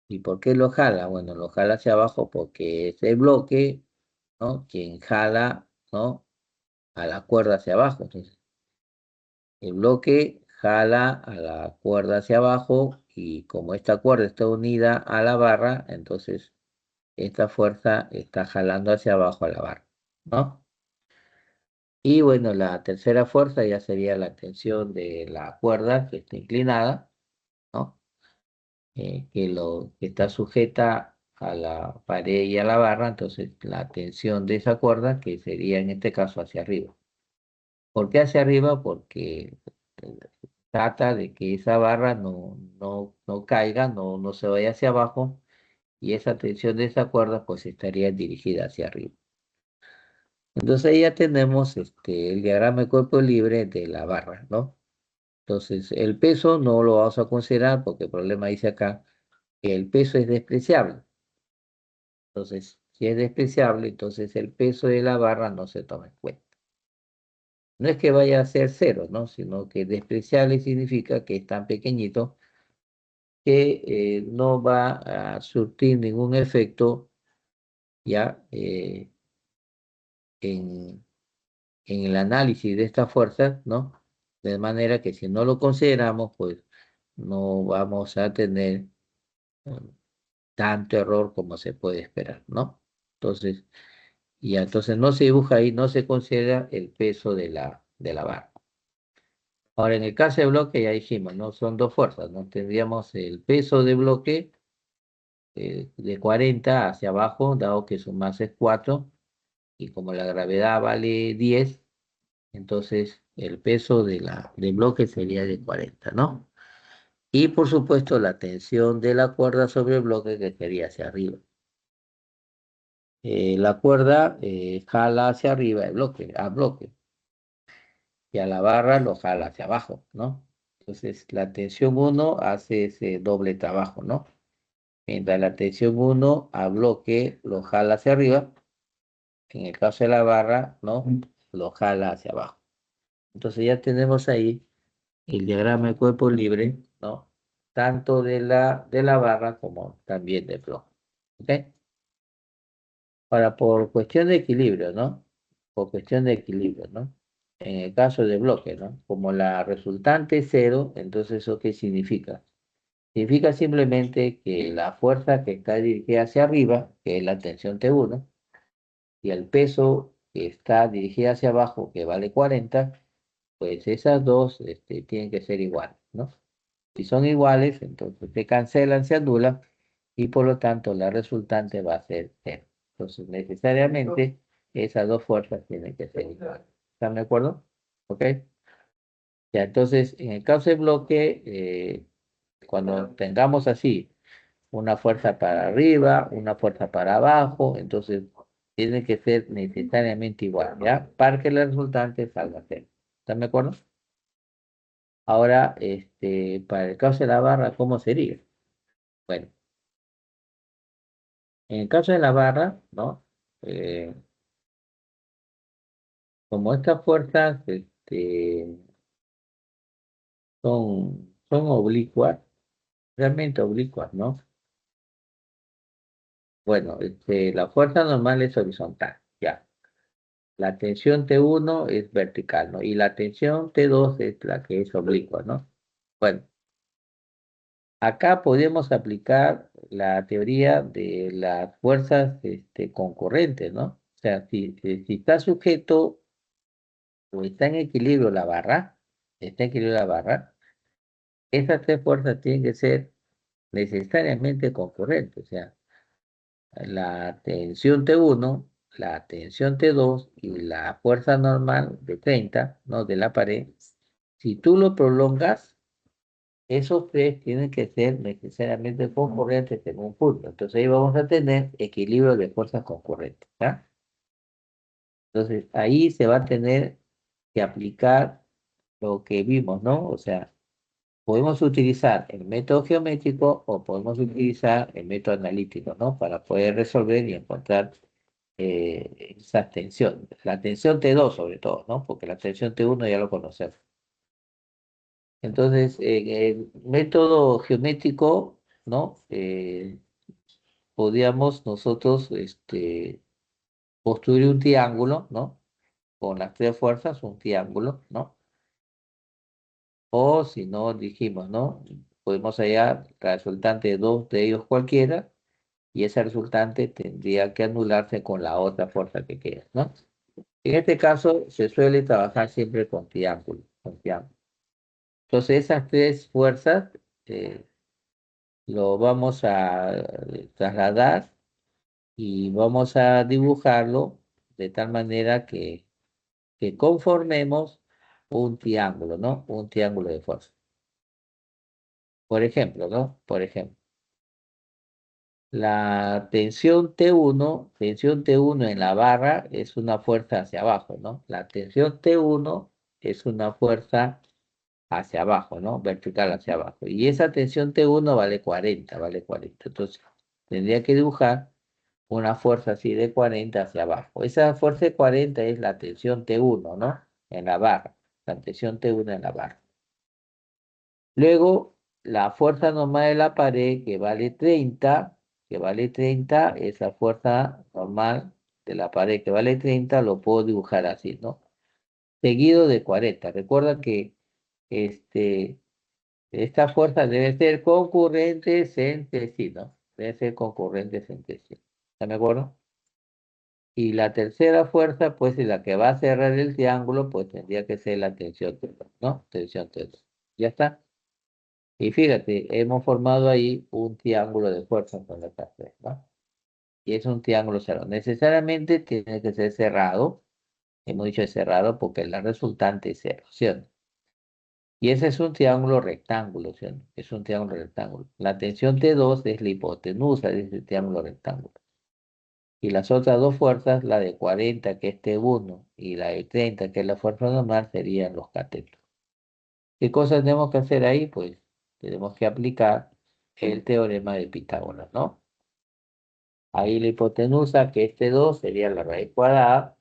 ¿Y por qué lo jala? Bueno, lo jala hacia abajo porque es el bloque, ¿no? Quien jala, ¿no? A la cuerda hacia abajo. Entonces, el bloque jala a la cuerda hacia abajo y como esta cuerda está unida a la barra, entonces esta fuerza está jalando hacia abajo a la barra, ¿no? Y bueno, la tercera fuerza ya sería la tensión de la cuerda que está inclinada, ¿no? Que está sujeta a la pared y a la barra, entonces la tensión de esa cuerda que sería en este caso hacia arriba. ¿Por qué hacia arriba? Porque eh, trata de que esa barra no caiga, no se vaya hacia abajo y esa tensión de esa cuerda pues estaría dirigida hacia arriba. Entonces ahí ya tenemos el diagrama de cuerpo libre de la barra, ¿no? Entonces el peso no lo vamos a considerar porque el problema dice acá que el peso es despreciable. Entonces, si es despreciable, entonces el peso de la barra no se toma en cuenta. No es que vaya a ser cero, ¿no? Sino que despreciable significa que es tan pequeñito que no va a surtir ningún efecto ya en el análisis de estas fuerzas, ¿no? De manera que si no lo consideramos, pues no vamos a tener eh, tanto error como se puede esperar, ¿no? Entonces, entonces no se dibuja ahí, no se considera el peso de la barra. Ahora, en el caso de bloque, ya dijimos, ¿no? Son dos fuerzas, ¿no? Tendríamos el peso de bloque de 40 hacia abajo, dado que su masa es 4, y como la gravedad vale 10, entonces el peso del bloque sería de 40, ¿no? Y por supuesto la tensión de la cuerda sobre el bloque que sería hacia arriba. La cuerda jala hacia arriba el bloque, a bloque, y a la barra lo jala hacia abajo, ¿no? Entonces la tensión 1 hace ese doble trabajo, ¿no? Mientras la tensión 1 a bloque lo jala hacia arriba, en el caso de la barra, ¿no? Lo jala hacia abajo. Entonces ya tenemos ahí el diagrama de cuerpo libre, ¿no? Tanto de la barra como también del bloque. ¿Ok? Ahora, por cuestión de equilibrio, ¿no? Por cuestión de equilibrio, ¿no? En el caso de bloque, ¿no? Como la resultante es cero, entonces ¿eso qué significa? Significa simplemente que la fuerza que está dirigida hacia arriba, que es la tensión T1, y el peso que está dirigida hacia abajo, que vale 40, pues esas dos tienen que ser iguales, ¿no? Si son iguales, entonces se cancelan, se anulan, y por lo tanto la resultante va a ser cero. Entonces, necesariamente, esas dos fuerzas tienen que ser iguales. ¿Están de acuerdo? ¿Ok? Ya, entonces, en el caso de bloque, cuando tengamos así una fuerza para arriba, una fuerza para abajo, entonces tiene que ser necesariamente igual, ¿ya? Para que la resultante salga cero. ¿Están de acuerdo? Ahora, para el caso de la barra, ¿cómo sería? Bueno, en el caso de la barra, ¿no? Eh, como estas fuerzas son oblicuas, realmente oblicuas, ¿no? Bueno, la fuerza normal es horizontal, ya. La tensión T1 es vertical, ¿no? Y la tensión T2 es la que es oblicua, ¿no? Bueno, acá podemos aplicar la teoría de las fuerzas concurrentes, ¿no? O sea, si está sujeto o está en equilibrio la barra, está en equilibrio la barra, esas tres fuerzas tienen que ser necesariamente concurrentes, o sea, la tensión T1, la tensión T2 y la fuerza normal de 30, ¿no? De la pared, si tú lo prolongas, esos tres tienen que ser necesariamente concurrentes en un punto. Entonces ahí vamos a tener equilibrio de fuerzas concurrentes, ¿ya? Entonces ahí se va a tener que aplicar lo que vimos, ¿no? O sea, podemos utilizar el método geométrico o podemos utilizar el método analítico, ¿no? Para poder resolver y encontrar esas tensiones. La tensión T2 sobre todo, ¿no? Porque la tensión T1 ya lo conocemos. Entonces, en el método geométrico, ¿no? Podríamos nosotros construir un triángulo, ¿no? Con las tres fuerzas, un triángulo, ¿no? O si no, dijimos, ¿no? Podemos hallar la resultante de dos de ellos cualquiera y esa resultante tendría que anularse con la otra fuerza que queda, ¿no? En este caso se suele trabajar siempre con triángulo, con triángulo. Entonces esas tres fuerzas eh, lo vamos a trasladar y vamos a dibujarlo de tal manera que conformemos un triángulo, ¿no? Un triángulo de fuerza. Por ejemplo, ¿no? Por ejemplo. La tensión T1 en la barra es una fuerza hacia abajo, ¿no? La tensión T1 es una fuerza hacia abajo, ¿no? Vertical hacia abajo. Y esa tensión T1 vale 40, vale 40. Entonces, tendría que dibujar una fuerza así de 40 hacia abajo. Esa fuerza de 40 es la tensión T1, ¿no? En la barra. La tensión T1 en la barra. Luego, la fuerza normal de la pared, que vale 30, esa fuerza normal de la pared que vale 30, lo puedo dibujar así, ¿no? Seguido de 40. Recuerda que este, esta fuerza debe ser concurrentes entre sí, ¿no? Debe ser concurrentes entre sí. ¿Está de acuerdo? Y la tercera fuerza, pues, y la que va a cerrar el triángulo, pues tendría que ser la tensión T2, ¿no? Tensión T2. Ya está. Y fíjate, hemos formado ahí un triángulo de fuerza con la tres, ¿no? Y es un triángulo cerrado. Necesariamente tiene que ser cerrado. Hemos dicho cerrado porque la resultante es cero, ¿cierto? Y ese es un triángulo rectángulo, ¿cierto? Es un triángulo rectángulo. La tensión T2 es la hipotenusa de ese triángulo rectángulo. Y las otras dos fuerzas, la de 40, que es T1, y la de 30, que es la fuerza normal, serían los catetos. ¿Qué cosas tenemos que hacer ahí? Pues tenemos que aplicar el teorema de Pitágoras, ¿no? Ahí la hipotenusa, que es T2, sería la raíz cuadrada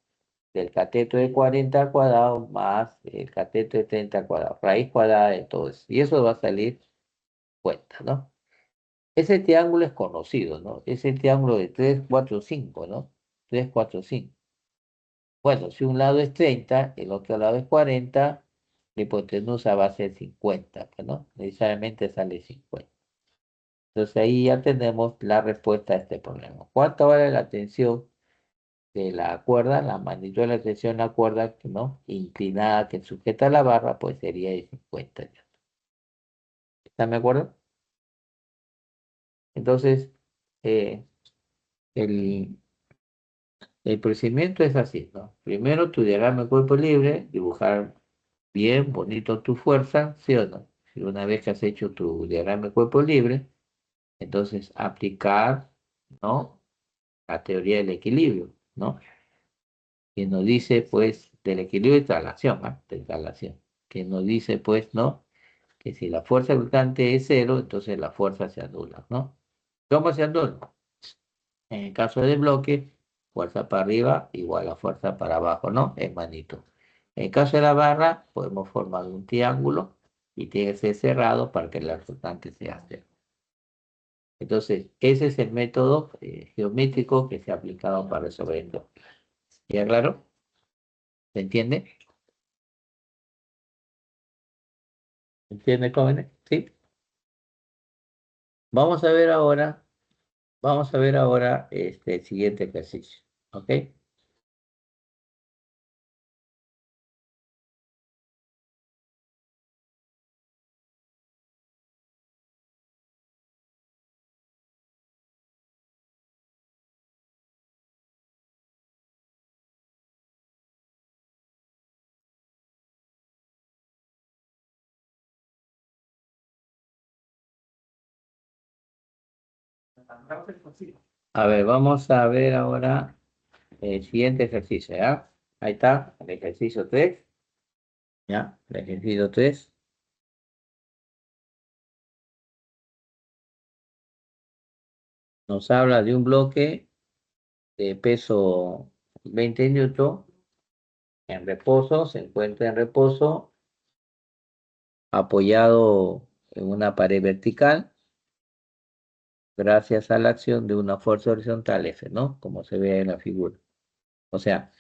del cateto de 40 al cuadrado más el cateto de 30 al cuadrado. Raíz cuadrada de todo eso. Y eso va a salir cuenta, ¿no? Ese triángulo es conocido, ¿no? Ese triángulo de 3, 4, 5, ¿no? 3, 4, 5. Bueno, si un lado es 30, el otro lado es 40, la hipotenusa va a ser 50, pues, ¿no? Necesariamente sale 50. Entonces ahí ya tenemos la respuesta a este problema. ¿Cuánto vale la tensión de la cuerda? La magnitud de la tensión de la cuerda, ¿no? Inclinada que sujeta la barra, pues sería de 50. ¿Están de acuerdo? Entonces, eh, el, el procedimiento es así, ¿no? Primero tu diagrama de cuerpo libre, dibujar bien, bonito tu fuerza, ¿sí o no? Y una vez que has hecho tu diagrama de cuerpo libre, entonces aplicar, ¿no? La teoría del equilibrio, ¿no? Que nos dice, pues, del equilibrio de traslación, ¿ah? De traslación. Que nos dice, pues, ¿no? Que si la fuerza resultante es cero, entonces la fuerza se anula, ¿no? ¿Cómo se anula? En el caso del bloque, fuerza para arriba igual a fuerza para abajo, ¿no? En magnitud. En el caso de la barra, podemos formar un triángulo y tiene que ser cerrado para que la resultante sea cero. Entonces, ese es el método geométrico que se ha aplicado para resolver esto. ¿Ya claro? ¿Se entiende? ¿Se entiende, jóvenes? Sí. Vamos a ver ahora, vamos a ver ahora el siguiente ejercicio. ¿Ok? A ver, vamos a ver ahora el siguiente ejercicio, ¿ya? Ahí está, el ejercicio 3, ¿ya? El ejercicio 3 nos habla de un bloque de peso 20 newton en reposo, se encuentra en reposo, apoyado en una pared vertical, gracias a la acción de una fuerza horizontal F, ¿no? Como se ve en la figura. O sea,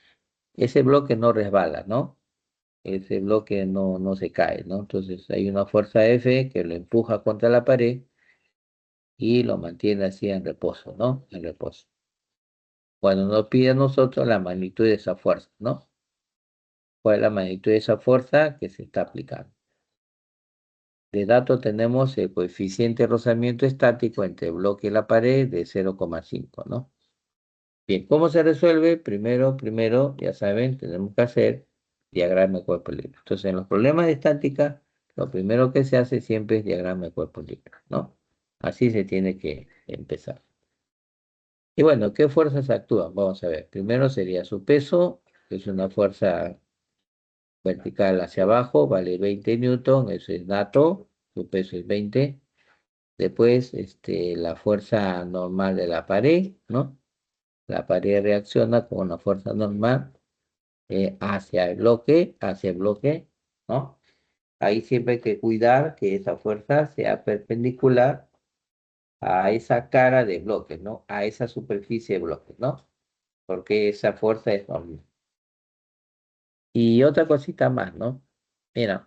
ese bloque no resbala, ¿no? Ese bloque no se cae, ¿no? Entonces hay una fuerza F que lo empuja contra la pared y lo mantiene así en reposo, ¿no? En reposo. Bueno, nos pide a nosotros la magnitud de esa fuerza, ¿no? ¿Cuál es la magnitud de esa fuerza que se está aplicando? De dato tenemos el coeficiente de rozamiento estático entre el bloque y la pared de 0,5, ¿no? Bien, ¿cómo se resuelve? Primero, ya saben, tenemos que hacer diagrama de cuerpo libre. Entonces, en los problemas de estática, lo primero que se hace siempre es diagrama de cuerpo libre, ¿no? Así se tiene que empezar. Y bueno, ¿qué fuerzas actúan? Vamos a ver. Primero sería su peso, que es una fuerza vertical hacia abajo, vale 20 newton, eso es dato, su peso es 20. Después, la fuerza normal de la pared, ¿no? La pared reacciona con una fuerza normal hacia el bloque, ¿no? Ahí siempre hay que cuidar que esa fuerza sea perpendicular a esa cara de bloque, ¿no? A esa superficie de bloque, ¿no? Porque esa fuerza es normal. Y otra cosita más, ¿no? Mira,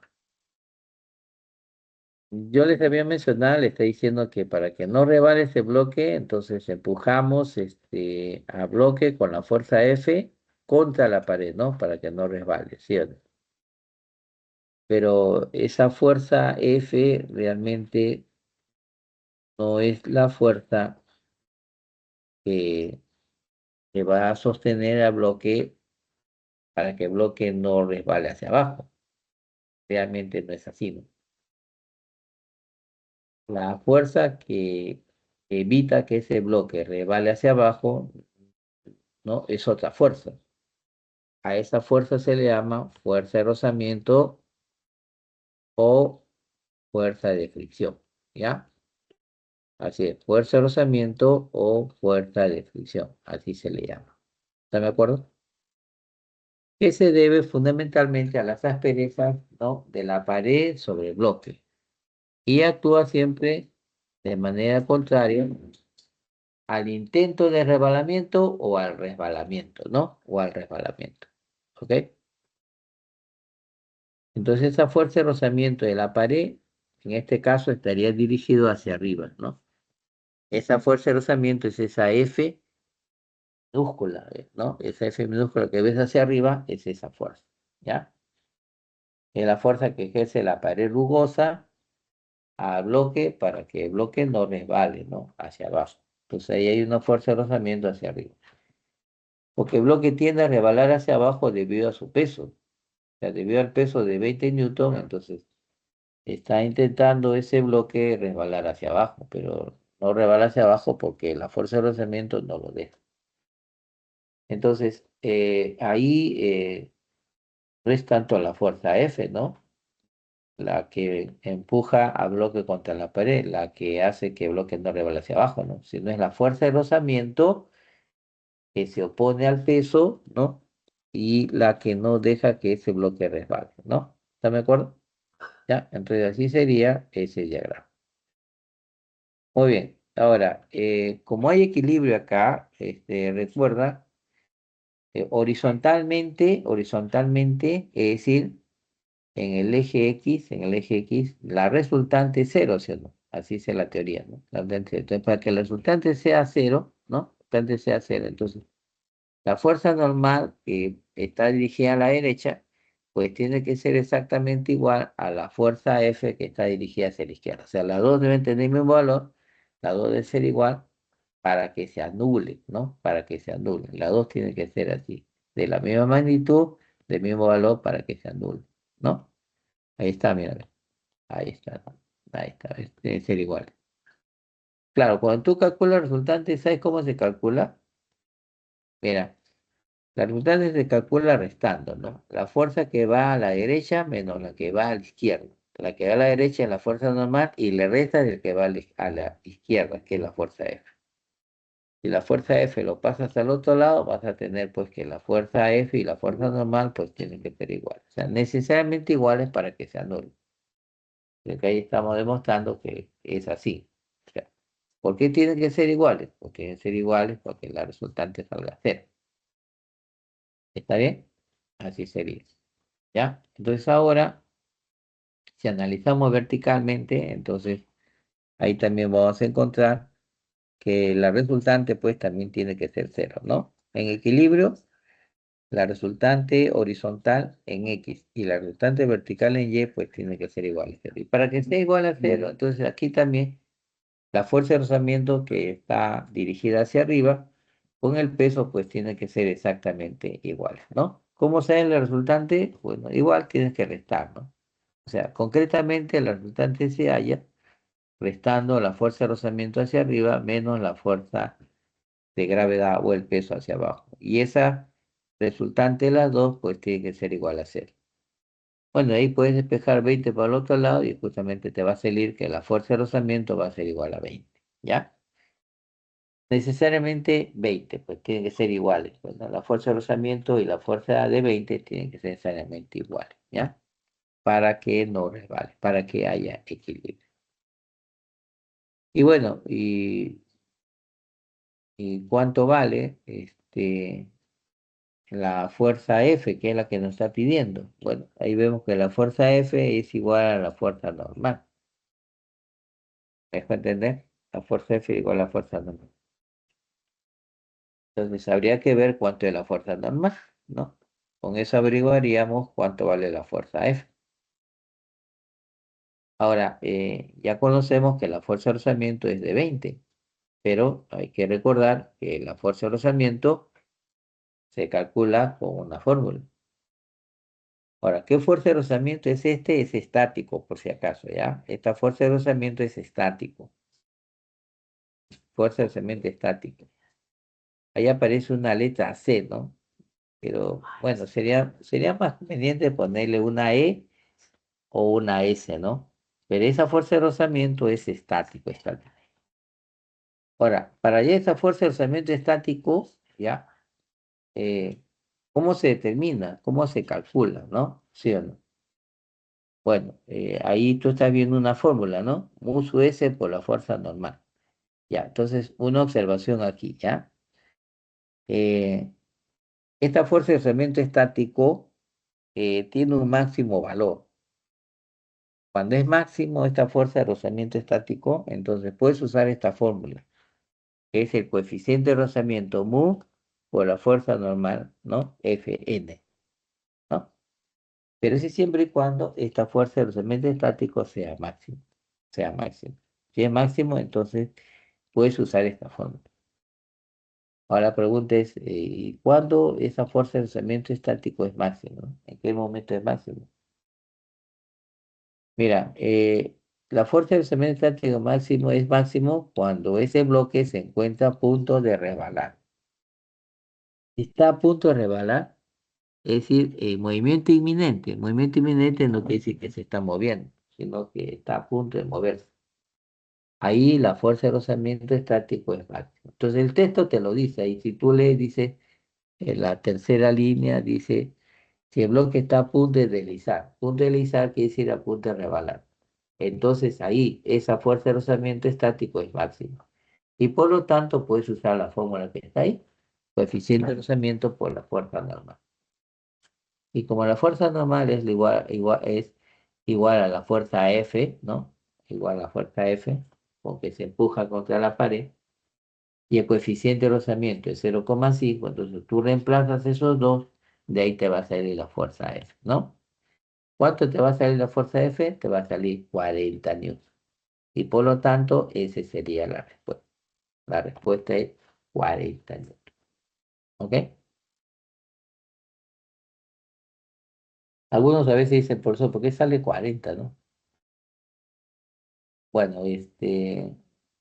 yo les había mencionado, le estoy diciendo que para que no rebale ese bloque, entonces empujamos a bloque con la fuerza F contra la pared, ¿no? Para que no resbale, ¿cierto? Pero esa fuerza F realmente no es la fuerza que, que va a sostener al bloque para que el bloque no resbale hacia abajo. Realmente no es así, ¿no? La fuerza que evita que ese bloque resbale hacia abajo, ¿no? Es otra fuerza. A esa fuerza se le llama fuerza de rozamiento o fuerza de fricción, ¿ya? Así es, fuerza de rozamiento o fuerza de fricción, así se le llama. ¿Está de acuerdo? Que se debe fundamentalmente a las asperezas, ¿no? De la pared sobre el bloque y actúa siempre de manera contraria al intento de resbalamiento o al resbalamiento, ¿no? O al resbalamiento, ¿ok? Entonces esa fuerza de rozamiento de la pared, en este caso, estaría dirigido hacia arriba, ¿no? Esa fuerza de rozamiento es esa F minúscula, ¿no? Esa F minúscula que ves hacia arriba es esa fuerza, ¿ya? Es la fuerza que ejerce la pared rugosa al bloque para que el bloque no resbale, ¿no? Hacia abajo. Entonces ahí hay una fuerza de rozamiento hacia arriba. Porque el bloque tiende a resbalar hacia abajo debido a su peso. O sea, debido al peso de 20 newton, entonces está intentando ese bloque resbalar hacia abajo, pero no resbala hacia abajo porque la fuerza de rozamiento no lo deja. Entonces, ahí no es tanto la fuerza F, ¿no? La que empuja a bloque contra la pared, la que hace que el bloque no rebale hacia abajo, ¿no? Sino es la fuerza de rozamiento que se opone al peso, ¿no? Y la que no deja que ese bloque resbale, ¿no? ¿Está de acuerdo? Ya, entonces así sería ese diagrama. Muy bien. Ahora, como hay equilibrio acá, recuerda, horizontalmente, es decir, en el eje X, la resultante es cero, ¿sí o no? Así es la teoría, ¿no? Entonces, para que el resultante sea cero, ¿no? Resultante sea cero. Entonces, la fuerza normal que está dirigida a la derecha, pues tiene que ser exactamente igual a la fuerza F que está dirigida hacia la izquierda. O sea, las dos deben tener el mismo valor, las dos deben ser igual para que se anule, ¿no? Para que se anule. Las dos tienen que ser así, de la misma magnitud, del mismo valor para que se anule, ¿no? Ahí está, mira, ahí está, ¿no? Ahí está, deben ser iguales. Claro, cuando tú calculas el resultante, ¿sabes cómo se calcula? Mira, la resultante se calcula restando, ¿no? La fuerza que va a la derecha menos la que va a la izquierda. La que va a la derecha es la fuerza normal y le resta el que va a la izquierda, que es la fuerza F. Si la fuerza F lo pasas al otro lado, vas a tener pues que la fuerza F y la fuerza normal pues tienen que ser iguales. O sea, necesariamente iguales para que sea nulo. Porque ahí estamos demostrando que es así. O sea, ¿por qué tienen que ser iguales? Porque tienen que ser iguales porque la resultante salga cero. ¿Está bien? Así sería. ¿Ya? Entonces ahora, si analizamos verticalmente, entonces ahí también vamos a encontrar que la resultante pues también tiene que ser cero, ¿no? En equilibrio, la resultante horizontal en X y la resultante vertical en Y pues tiene que ser igual a cero. Y para que sea igual a cero, entonces aquí también la fuerza de rozamiento que está dirigida hacia arriba, con el peso pues tiene que ser exactamente igual, ¿no? ¿Cómo sale el resultante? Bueno, igual tienes que restar, ¿no? O sea, concretamente el resultante se halla restando la fuerza de rozamiento hacia arriba menos la fuerza de gravedad o el peso hacia abajo. Y esa resultante de las dos pues tiene que ser igual a cero. Bueno, ahí puedes despejar 20 para el otro lado y justamente te va a salir que la fuerza de rozamiento va a ser igual a 20, ¿ya? Necesariamente 20, pues tienen que ser iguales. Pues, ¿no? La fuerza de rozamiento y la fuerza de 20 tienen que ser necesariamente iguales, ¿ya? Para que no resbale, para que haya equilibrio. Y bueno, ¿y cuánto vale la fuerza F, que es la que nos está pidiendo? Bueno, ahí vemos que la fuerza F es igual a la fuerza normal. ¿Me dejo entender? La fuerza F es igual a la fuerza normal. Entonces habría que ver cuánto es la fuerza normal, ¿no? Con eso averiguaríamos cuánto vale la fuerza F. Ahora, ya conocemos que la fuerza de rozamiento es de 20, pero hay que recordar que la fuerza de rozamiento se calcula con una fórmula. Ahora, ¿qué fuerza de rozamiento es este? Es estático, por si acaso, ¿ya? Esta fuerza de rozamiento es estático. Fuerza de rozamiento estático. Ahí aparece una letra C, ¿no? Pero bueno, sería más conveniente ponerle una E o una S, ¿no? Pero esa fuerza de rozamiento es estático, estático. Ahora, para ya esa fuerza de rozamiento estático, ¿ya? Eh, ¿Cómo se determina? ¿Cómo se calcula, no? ¿Sí o no? Bueno, ahí tú estás viendo una fórmula, ¿no? Mu su S por la fuerza normal. Ya, entonces, una observación aquí, ¿ya? Eh, Esta fuerza de rozamiento estático tiene un máximo valor. Cuando es máximo esta fuerza de rozamiento estático, entonces puedes usar esta fórmula, que es el coeficiente de rozamiento mu por la fuerza normal, ¿no? Fn, ¿no? Pero eso siempre y cuando esta fuerza de rozamiento estático sea máximo, sea máximo. Si es máximo, entonces puedes usar esta fórmula. Ahora la pregunta es, ¿cuándo esa fuerza de rozamiento estático es máximo? ¿En qué momento es máximo? Mira, la fuerza de rozamiento estático máximo es máximo cuando ese bloque se encuentra a punto de resbalar. Si está a punto de resbalar, es decir, movimiento inminente. Movimiento inminente no quiere decir que se está moviendo, sino que está a punto de moverse. Ahí la fuerza de rozamiento estático es máxima. Entonces el texto te lo dice ahí. Si tú lees, dice, en la tercera línea, dice, si el bloque está a punto de deslizar. Punto de deslizar quiere decir a punto de rebalar. Entonces ahí esa fuerza de rozamiento estático es máxima. Y por lo tanto puedes usar la fórmula que está ahí. Coeficiente de rozamiento por la fuerza normal. Y como la fuerza normal es igual a la fuerza F, ¿no? Igual a la fuerza F, porque se empuja contra la pared, y el coeficiente de rozamiento es 0,5, entonces tú reemplazas esos dos, de ahí te va a salir la fuerza F, ¿no? ¿Cuánto te va a salir la fuerza F? Te va a salir 40 newtons. Y por lo tanto, esa sería la respuesta. La respuesta es 40 newtons. ¿Ok? Algunos a veces dicen, por eso, ¿por qué sale 40, no? Bueno,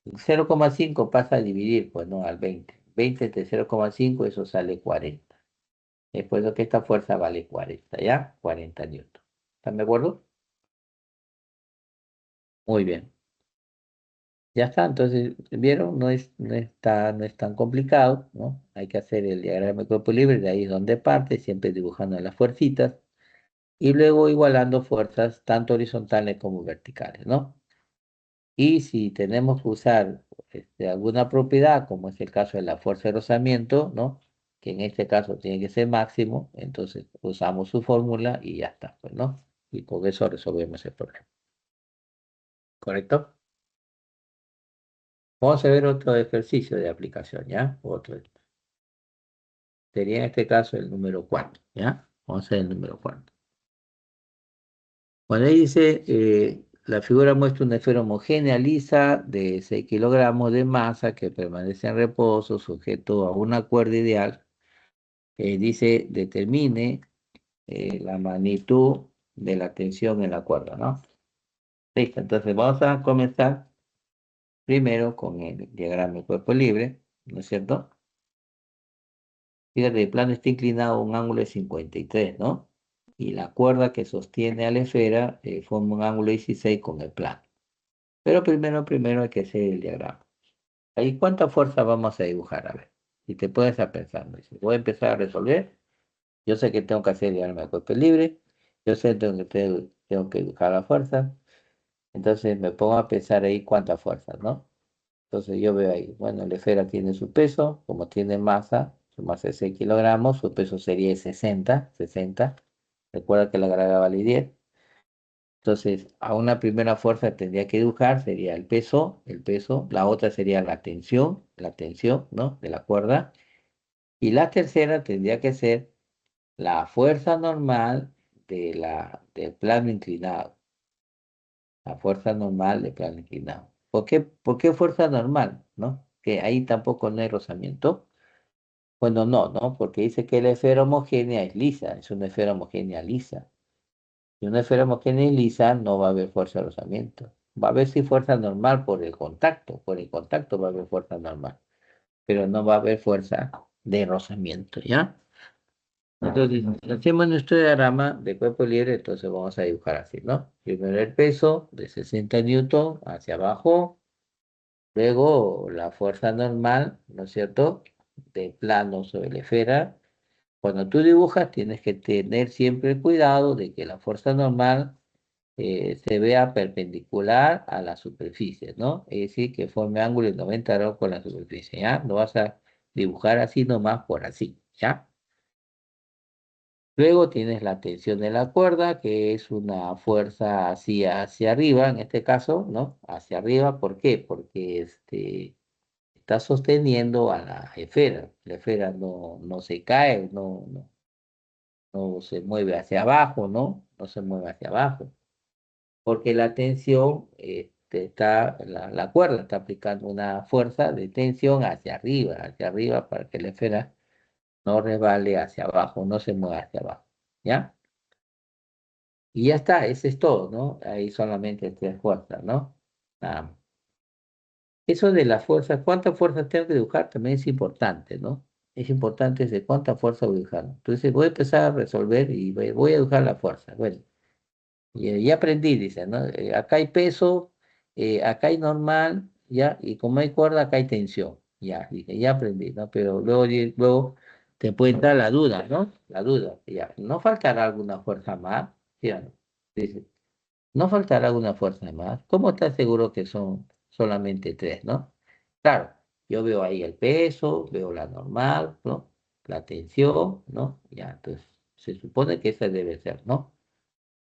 0,5 pasa a dividir, pues no, al 20. 20 entre 0,5, eso sale 40. Es por eso que esta fuerza vale 40, ¿ya? 40 newton. ¿Están de acuerdo? Muy bien. Ya está, entonces, ¿vieron? No es tan complicado, ¿no? Hay que hacer el diagrama de cuerpo libre, de ahí es donde parte, siempre dibujando las fuercitas, y luego igualando fuerzas tanto horizontales como verticales, ¿no? Y si tenemos que usar alguna propiedad, como es el caso de la fuerza de rozamiento, ¿no? Que en este caso tiene que ser máximo, entonces usamos su fórmula y ya está, pues, ¿no? Y con eso resolvemos el problema. ¿Correcto? Vamos a ver otro ejercicio de aplicación, ¿ya? Otro. Sería en este caso el número 4, ¿ya? Vamos a ver el número 4. Bueno, ahí dice, la figura muestra una esfera homogénea lisa de 6 kilogramos de masa que permanece en reposo, sujeto a una cuerda ideal. Dice, determine la magnitud de la tensión en la cuerda, ¿no? Listo, entonces vamos a comenzar primero con el diagrama de cuerpo libre, ¿no es cierto? Fíjate, el plano está inclinado a un ángulo de 53, ¿no? Y la cuerda que sostiene a la esfera forma un ángulo 16 con el plano. Pero primero hay que hacer el diagrama. Ahí, ¿cuánta fuerza vamos a dibujar? A ver, si te puedes estar pensando. Dice, voy a empezar a resolver. Yo sé que tengo que hacer el diagrama de cuerpo libre. Yo sé que tengo que dibujar la fuerza. Entonces me pongo a pensar ahí cuántas fuerzas, ¿no? Entonces yo veo ahí, bueno, la esfera tiene su peso, como tiene masa, su masa es 6 kilogramos, su peso sería 60. Recuerda que la gravedad vale 10. Entonces, a una primera fuerza tendría que dibujar, sería el peso, la otra sería la tensión, ¿no? De la cuerda. Y la tercera tendría que ser la fuerza normal del plano inclinado. La fuerza normal del plano inclinado. ¿Por qué fuerza normal? ¿No? Que ahí tampoco no hay rozamiento. Bueno, no, porque dice que la esfera homogénea es lisa, es una esfera homogénea lisa. Y una esfera homogénea y lisa no va a haber fuerza de rozamiento. Va a haber sí fuerza normal por el contacto va a haber fuerza normal, pero no va a haber fuerza de rozamiento, ¿ya? Entonces, si hacemos nuestro diagrama de cuerpo libre, entonces vamos a dibujar así, ¿no? Primero el peso de 60 newton hacia abajo, luego la fuerza normal, ¿no es cierto? De plano sobre la esfera. Cuando tú dibujas, tienes que tener siempre el cuidado de que la fuerza normal se vea perpendicular a la superficie, ¿no? Es decir, que forme ángulo de 90 grados con la superficie, ¿ya? No vas a dibujar así nomás por así, ¿ya? Luego tienes la tensión de la cuerda, que es una fuerza hacia arriba, en este caso, ¿no? Hacia arriba, ¿por qué? Porque está sosteniendo a la esfera. La esfera no se cae, no se mueve hacia abajo, ¿no? No se mueve hacia abajo. Porque la tensión, la cuerda está aplicando una fuerza de tensión hacia arriba para que la esfera no resbale hacia abajo, no se mueva hacia abajo, ¿ya? Y ya está, ese es todo, ¿no? Ahí solamente tres fuerzas, ¿no? Nada más. Eso de las fuerzas, ¿cuántas fuerzas tengo que dibujar? También es importante, ¿no? Es importante de cuánta fuerza voy a dibujar. Entonces voy a empezar a resolver y voy a dibujar la fuerza. Bueno, y aprendí, dice, ¿no? Acá hay peso, acá hay normal, ya, y como hay cuerda, acá hay tensión. Ya, dije, ya aprendí, ¿no? Pero luego te puede entrar la duda, ¿no? La duda, ya. ¿No faltará alguna fuerza más? ¿Sí o no? Dice, ¿no faltará alguna fuerza más? ¿Cómo estás seguro que son solamente tres, no? Claro, yo veo ahí el peso, veo la normal, ¿no? La tensión, ¿no? Ya, entonces, se supone que esa debe ser, ¿no?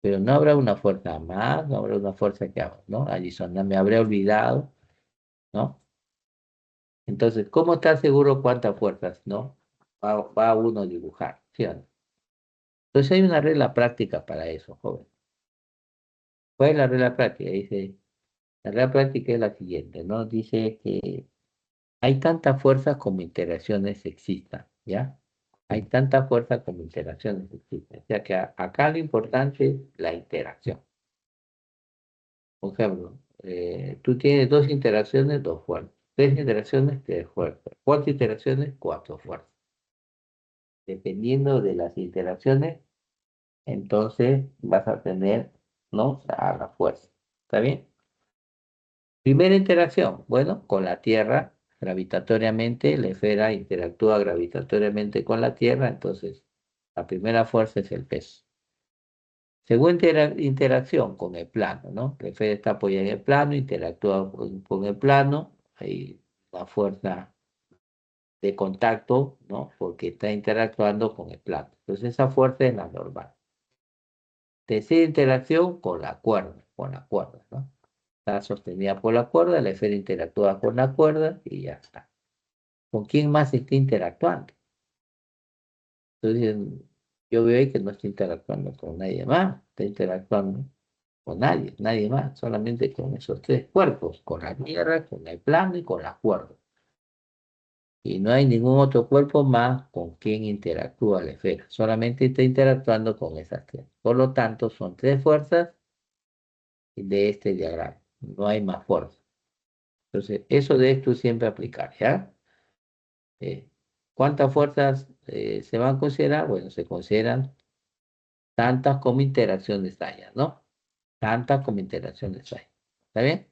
Pero no habrá una fuerza más, no habrá una fuerza que haga, ¿no? Allison, no me habré olvidado, ¿no? Entonces, ¿cómo estar seguro cuántas fuerzas, ¿no? Va uno a dibujar, ¿sí o no? Entonces hay una regla práctica para eso, joven. ¿Cuál es la regla práctica? Dice, la regla práctica es la siguiente, ¿no? Dice que hay tantas fuerzas como interacciones existan, ¿ya? Hay tantas fuerzas como interacciones existen. O sea que acá lo importante es la interacción. Por ejemplo, tú tienes dos interacciones, dos fuerzas. Tres interacciones, tres fuerzas. Cuatro interacciones, cuatro fuerzas. Dependiendo de las interacciones, entonces vas a tener, ¿no? A la fuerza. ¿Está bien? Primera interacción, bueno, con la Tierra, gravitatoriamente, la esfera interactúa gravitatoriamente con la Tierra, entonces la primera fuerza es el peso. Segunda interacción con el plano, ¿no? La esfera está apoyada en el plano, interactúa con el plano, hay una fuerza de contacto, ¿no? Porque está interactuando con el plano. Entonces esa fuerza es la normal. Tercera interacción con la cuerda, ¿no? Está sostenida por la cuerda, la esfera interactúa con la cuerda y ya está. ¿Con quién más está interactuando? Entonces, yo veo ahí que no está interactuando con nadie más, está interactuando con nadie, nadie más, solamente con esos tres cuerpos, con la tierra, con el plano y con la cuerda. Y no hay ningún otro cuerpo más con quien interactúa la esfera, solamente está interactuando con esas tres. Por lo tanto, son tres fuerzas de este diagrama, no hay más fuerzas. Entonces, eso debes tú siempre aplicar, ¿ya? Eh, ¿Cuántas fuerzas se van a considerar? Bueno, se consideran tantas como interacciones haya, ¿no? Tantas como interacciones hay. ¿Está bien?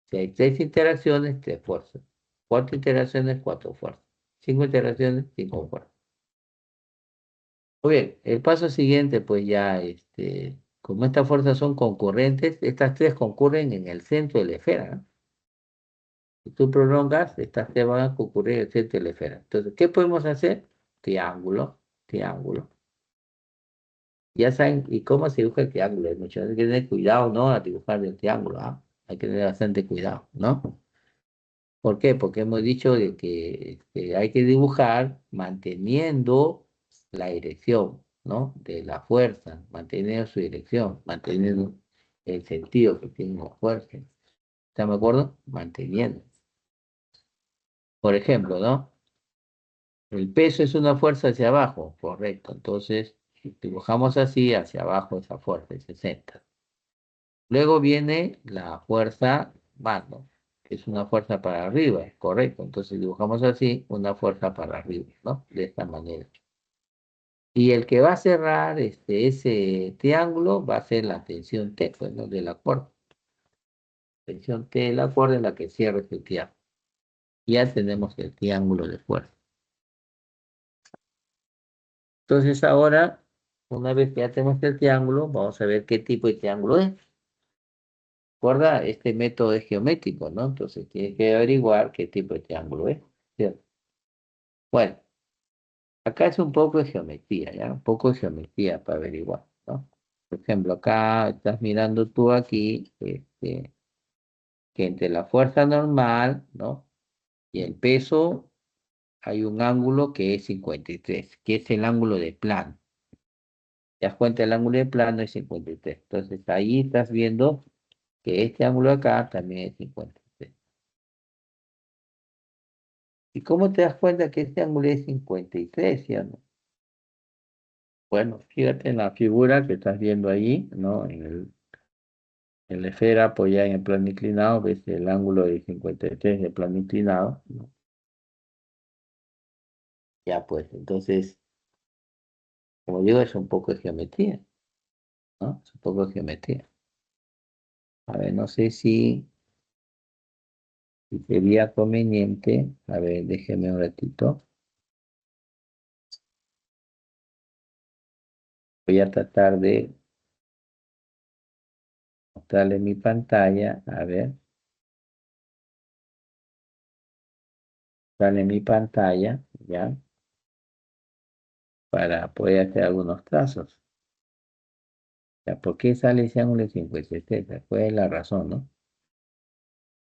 Si hay tres interacciones, tres fuerzas. Cuatro interacciones, cuatro fuerzas. Cinco interacciones, cinco fuerzas. Muy bien, el paso siguiente, pues ya, como estas fuerzas son concurrentes, estas tres concurren en el centro de la esfera, ¿no? Si tú prolongas, estas tres van a concurrir en el centro de la esfera. Entonces, ¿qué podemos hacer? Triángulo, triángulo. Ya saben, ¿y cómo se dibuja el triángulo? Hay muchas veces hay que tener cuidado, ¿no? A dibujar el triángulo, ¿ah? Hay que tener bastante cuidado, ¿no? ¿Por qué? Porque hemos dicho de que hay que dibujar manteniendo la dirección, ¿no? De la fuerza, manteniendo su dirección, manteniendo el sentido que tiene la fuerza. ¿Está de acuerdo? Manteniendo. Por ejemplo, ¿no? El peso es una fuerza hacia abajo, correcto. Entonces, dibujamos así, hacia abajo esa fuerza, 60. Luego viene la fuerza mano, que es una fuerza para arriba, correcto. Entonces dibujamos así una fuerza para arriba, ¿no? De esta manera. Y el que va a cerrar ese triángulo va a ser la tensión T, pues, ¿no? De la cuerda. Tensión T de la cuerda es la que cierra este triángulo. Ya tenemos el triángulo de fuerza. Entonces ahora, una vez que ya tenemos el triángulo, vamos a ver qué tipo de triángulo es. Recuerda, este método es geométrico, ¿no? Entonces tiene que averiguar qué tipo de triángulo es, ¿cierto? Bueno, acá es un poco de geometría, ¿ya? Un poco de geometría para averiguar, ¿no? Por ejemplo, acá estás mirando tú aquí, que entre la fuerza normal, ¿no? Y el peso hay un ángulo que es 53, que es el ángulo de plano. Te das cuenta, el ángulo de plano es 53. Entonces ahí estás viendo que este ángulo acá también es 53. ¿Y cómo te das cuenta que este ángulo es 53, ya no? Bueno, fíjate en la figura que estás viendo ahí, ¿no? En la esfera apoyada en el plano inclinado, ves el ángulo de 53 del plano inclinado, ¿no? Ya pues, entonces, como digo, es un poco de geometría, ¿no? Es un poco de geometría. A ver, no sé si sería conveniente, a ver, déjeme un ratito. Voy a tratar de mostrarle mi pantalla, a ver, darle mi pantalla, ¿ya? Para poder hacer algunos trazos. Ya, ¿por qué sale ese ángulo de 53? ¿Cuál es la razón, no?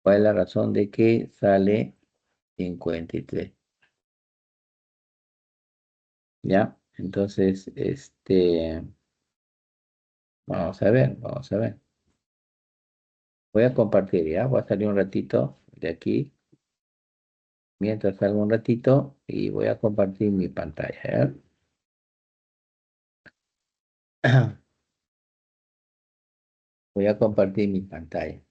¿Cuál es la razón de que sale 53? ¿Ya? Entonces, vamos a ver, vamos a ver. Voy a compartir, ¿ya? Voy a salir un ratito de aquí, mientras salgo un ratito, y voy a compartir mi pantalla, ¿ya? Voy a compartir mi pantalla.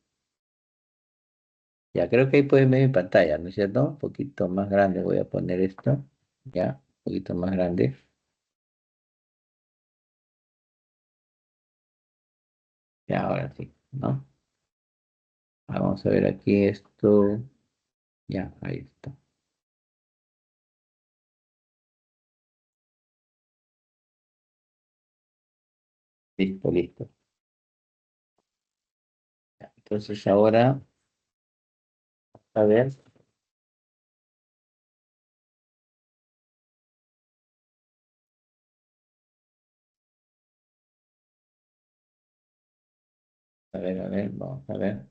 Ya, creo que ahí pueden ver mi pantalla, ¿no es cierto? Un poquito más grande voy a poner esto. Ya, un poquito más grande. Ya, ahora sí, ¿no? Vamos a ver aquí esto. Ya, ahí está. Listo, listo. Ya, entonces ahora, a ver, a ver, vamos a ver.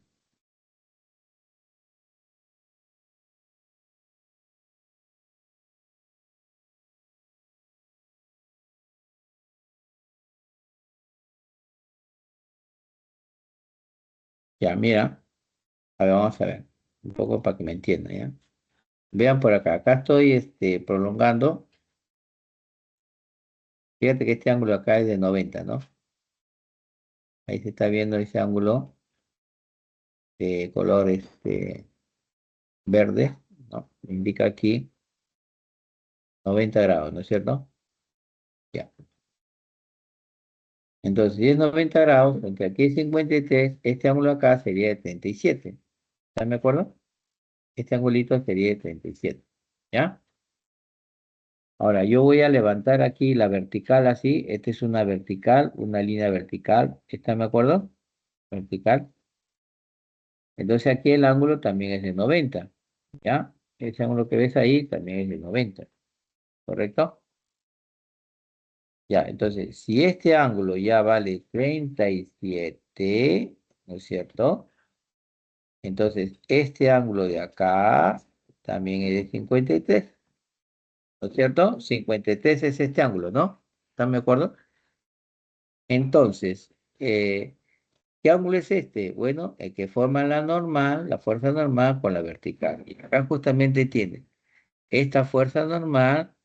Ya, mira, a ver, vamos a ver. Un poco para que me entiendan, ¿ya? Vean por acá. Acá estoy prolongando. Fíjate que este ángulo acá es de 90, ¿no? Ahí se está viendo ese ángulo de color verde, ¿no? Me indica aquí 90 grados, ¿no es cierto? Ya. Entonces, si es 90 grados, aunque aquí es 53, este ángulo acá sería de 37. ¿Están de acuerdo? Este angulito sería de 37. ¿Ya? Ahora, yo voy a levantar aquí la vertical así. Esta es una vertical, una línea vertical. ¿Están de acuerdo? Vertical. Entonces aquí el ángulo también es de 90. ¿Ya? Ese ángulo que ves ahí también es de 90. ¿Correcto? Ya, entonces, si este ángulo ya vale 37, ¿no es cierto? Entonces, este ángulo de acá también es de 53, ¿no es cierto? 53 es este ángulo, ¿no? ¿Están de acuerdo? Entonces, ¿qué ángulo es este? Bueno, el que forma la normal, la fuerza normal con la vertical. Y acá justamente tiene esta fuerza normal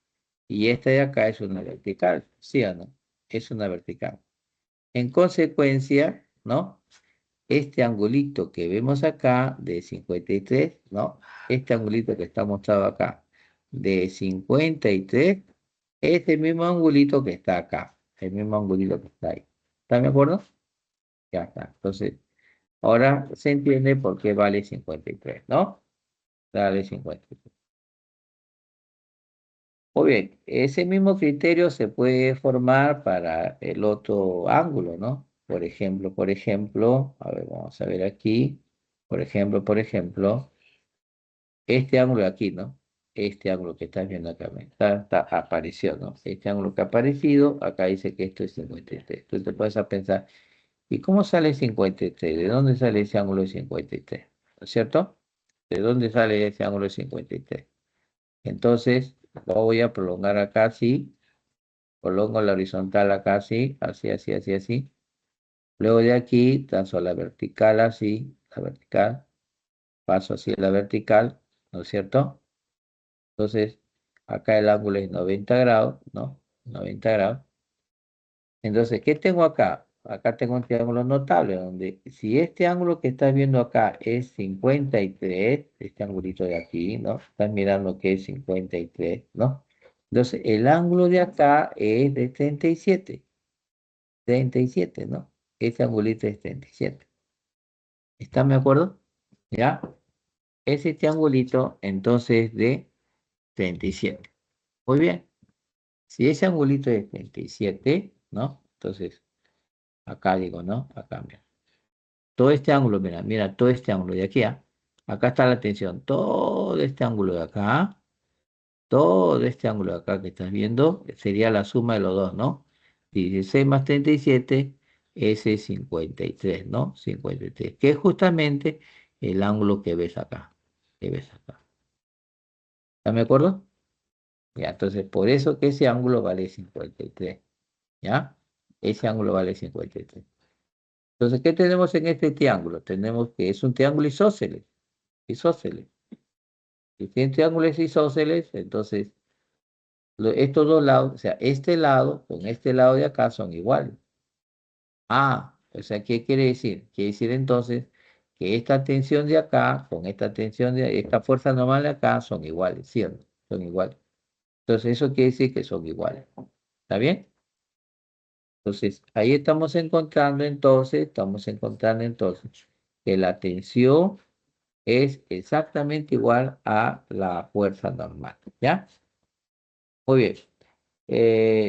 y esta de acá es una vertical, ¿sí o no? Es una vertical. En consecuencia, ¿no? Este angulito que vemos acá de 53, ¿no? Este angulito que está mostrado acá de 53, es el mismo angulito que está acá, el mismo angulito que está ahí. ¿Están de acuerdo? Ya está. Entonces, ahora se entiende por qué vale 53, ¿no? Vale 53. Muy bien, ese mismo criterio se puede formar para el otro ángulo, ¿no? A ver, vamos a ver aquí. Por ejemplo, este ángulo de aquí, ¿no? Este ángulo que estás viendo acá, apareció, ¿no? Este ángulo que ha aparecido, acá dice que esto es 53. Entonces te puedes a pensar, ¿y cómo sale 53? ¿De dónde sale ese ángulo de 53? ¿No es cierto? ¿De dónde sale ese ángulo de 53? Entonces, lo voy a prolongar acá, sí. Prolongo la horizontal acá, así, así, así, así, así. Luego de aquí, trazo la vertical así, la vertical. Paso así la vertical, ¿no es cierto? Entonces, acá el ángulo es 90 grados, ¿no? 90 grados. Entonces, ¿qué tengo acá? Acá tengo un triángulo notable, donde si este ángulo que estás viendo acá es 53, este angulito de aquí, ¿no? Estás mirando que es 53, ¿no? Entonces, el ángulo de acá es de 37, 37, ¿no? Este angulito es 37. ¿Están de acuerdo? ¿Ya? Ese triangulito, entonces, de 37. Muy bien. Si ese angulito es 37, ¿no? Entonces, acá digo, ¿no? Acá, mira. Todo este ángulo, mira, mira, todo este ángulo de aquí, ¿ah? Acá está la tensión. Todo este ángulo de acá, todo este ángulo de acá que estás viendo, sería la suma de los dos, ¿no? 16 más 37, ese es 53, ¿no? 53, que es justamente el ángulo que ves acá. Que ves acá. ¿Están de acuerdo? Ya, entonces, por eso que ese ángulo vale 53. ¿Ya? Ese ángulo vale 53. Entonces, ¿qué tenemos en este triángulo? Tenemos que es un triángulo isósceles. Isósceles. Si tiene triángulos isósceles, entonces estos dos lados, o sea, este lado con este lado de acá son iguales. Ah, o sea, ¿qué quiere decir? Quiere decir entonces que esta tensión de acá con esta tensión de esta fuerza normal de acá son iguales, ¿cierto? Son iguales. Entonces eso quiere decir que son iguales. ¿Está bien? Entonces ahí estamos encontrando entonces que la tensión es exactamente igual a la fuerza normal. ¿Ya? Muy bien.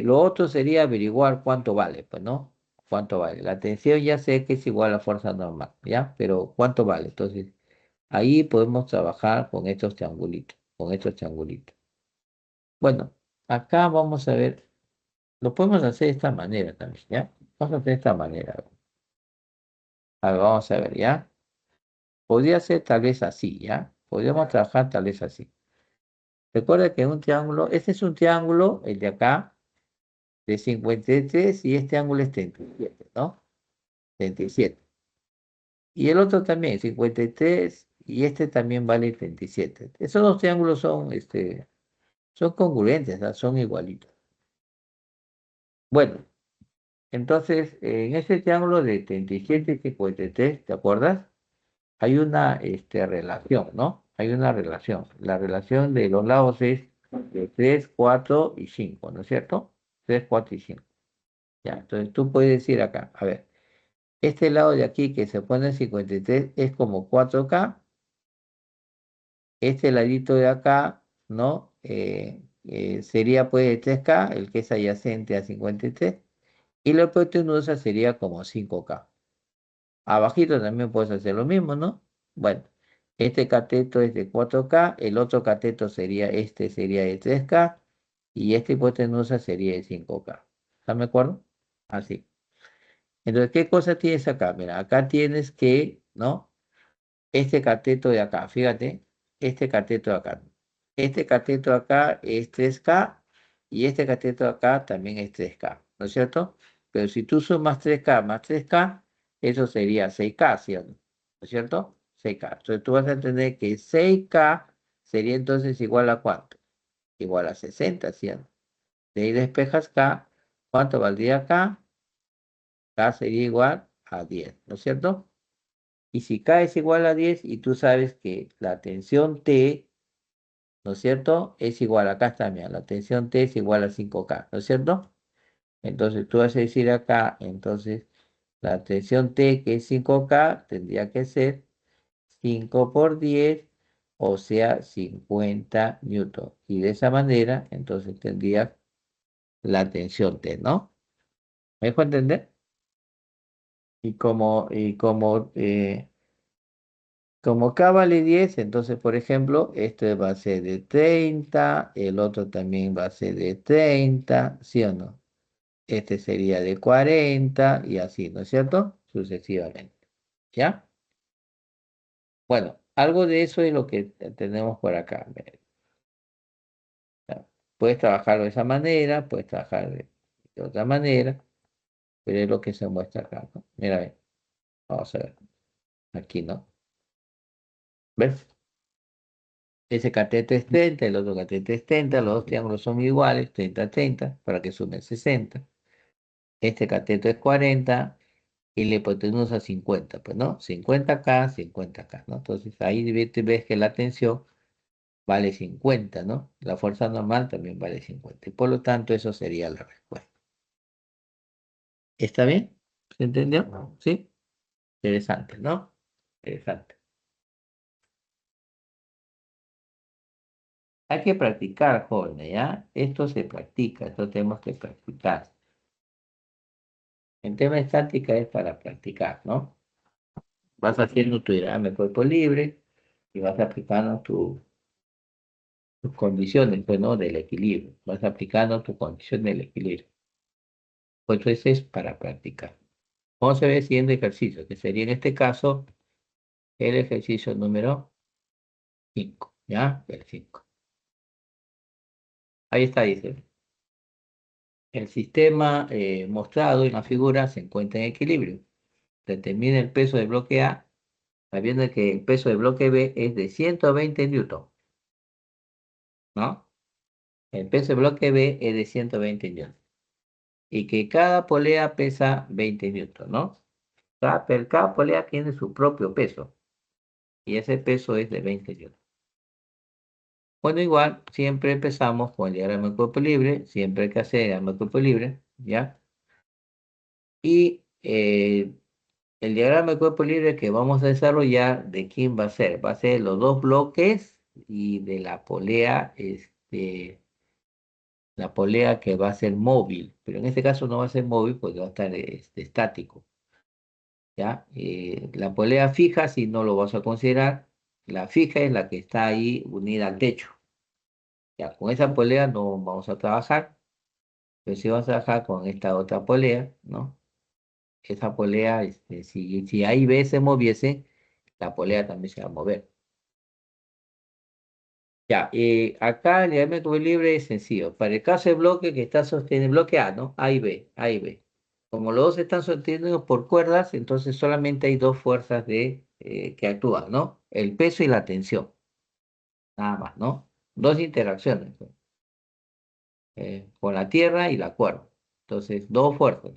Lo otro sería averiguar cuánto vale, pues, ¿no? ¿Cuánto vale? La tensión ya sé que es igual a fuerza normal, ¿ya? Pero ¿cuánto vale? Entonces, ahí podemos trabajar con estos triangulitos, con estos triangulitos. Bueno, acá vamos a ver, lo podemos hacer de esta manera también, ¿ya? Vamos a hacer de esta manera. A ver, vamos a ver, ¿ya? Podría ser tal vez así, ¿ya? Podríamos trabajar tal vez así. Recuerda que un triángulo, este es un triángulo, el de acá, de 53 y este ángulo es 37, ¿no? 37. Y el otro también, 53, y este también vale 37. Esos dos triángulos son, son congruentes, ¿no? Son igualitos. Bueno, entonces, en este triángulo de 37 y 53, ¿te acuerdas? Hay una relación, ¿no? Hay una relación. La relación de los lados es de 3, 4 y 5, ¿no es cierto? 3, 4 y 5. Ya, entonces tú puedes decir acá, a ver, este lado de aquí que se pone en 53 es como 4K. Este ladito de acá, ¿no? Sería pues 3K, el que es adyacente a 53, y la hipotenusa sería como 5K. Abajito también puedes hacer lo mismo, ¿no? Bueno, este cateto es de 4K, el otro cateto sería, este sería de 3K, y esta hipotenusa sería de 5K. ¿Están de acuerdo? Así. Entonces, ¿qué cosa tienes acá? Mira, acá tienes que, ¿no? Este cateto de acá, fíjate, este cateto de acá. Este cateto de acá es 3K y este cateto de acá también es 3K, ¿no es cierto? Pero si tú sumas 3K más 3K, eso sería 6K, ¿sí o no? ¿No es cierto? 6K. Entonces tú vas a entender que 6K sería entonces igual a ¿cuánto? Igual a 60, ¿sí o no? De ahí despejas K, ¿cuánto valdría K? K sería igual a 10, ¿no es cierto? Y si K es igual a 10 y tú sabes que la tensión T, ¿no es cierto? Es igual, acá está, mira, la tensión T es igual a 5K, ¿no es cierto? Entonces tú vas a decir acá, entonces la tensión T, que es 5K, tendría que ser 5 por 10, o sea, 50 newton. Y de esa manera, entonces tendrías la tensión T, ¿no? ¿Me dejo entender? Como K vale 10, entonces, por ejemplo, este va a ser de 30, el otro también va a ser de 30, ¿sí o no? Este sería de 40 y así, ¿no es cierto? Sucesivamente. ¿Ya? Bueno, algo de eso es lo que tenemos por acá. ¿Ya? Puedes trabajarlo de esa manera, puedes trabajar de otra manera, pero es lo que se muestra acá, ¿no? Mira, ve, vamos a ver. Aquí, ¿no? ¿Ves? Ese cateto es 30, el otro cateto es 30, los dos triángulos son iguales, 30, 30, para que sumen 60. Este cateto es 40 y la hipotenusa 50, pues, ¿no? 50K, 50K, ¿no? Entonces ahí ves que la tensión vale 50, ¿no? La fuerza normal también vale 50. Y por lo tanto, eso sería la respuesta. ¿Está bien? ¿Se entendió? ¿Sí? Interesante, ¿no? Interesante. Hay que practicar, jóvenes, ¿ya? Esto se practica, esto tenemos que practicar. El tema de estática es para practicar, ¿no? Vas haciendo tu diagrama de cuerpo libre y vas aplicando tus condiciones, pues, ¿no? Del equilibrio. Vas aplicando tu condición del equilibrio. Pues eso es para practicar. Vamos a ver el siguiente ejercicio, que sería en este caso el ejercicio número 5, ¿ya? El 5. Ahí está, dice. El sistema mostrado en la figura se encuentra en equilibrio. Determina el peso del bloque A, sabiendo que el peso del bloque B es de 120 newton, ¿no? El peso del bloque B es de 120 newton. Y que cada polea pesa 20 newton, ¿no? Cada polea tiene su propio peso y ese peso es de 20 newtons. Bueno, igual, siempre empezamos con el diagrama de cuerpo libre, siempre hay que hacer el diagrama de cuerpo libre, ¿ya? Y el diagrama de cuerpo libre que vamos a desarrollar, ¿de quién va a ser? Va a ser los dos bloques y de la polea que va a ser móvil, pero en este caso no va a ser móvil porque va a estar estático, ¿ya? La polea fija, si no lo vas a considerar, la fija es la que está ahí unida al techo. Ya, con esa polea no vamos a trabajar, pero sí vamos a trabajar con esta otra polea, ¿no? Esa polea, si A y B se moviese, la polea también se va a mover. Ya, acá el diámetro libre es sencillo. Para el caso del bloque que está sostenido, bloque A, ¿no? A y B, A y B. Como los dos están sostenidos por cuerdas, entonces solamente hay dos fuerzas que actúan, ¿no? El peso y la tensión, nada más, ¿no? Dos interacciones, pues, con la tierra y la cuerda. Entonces, dos fuerzas.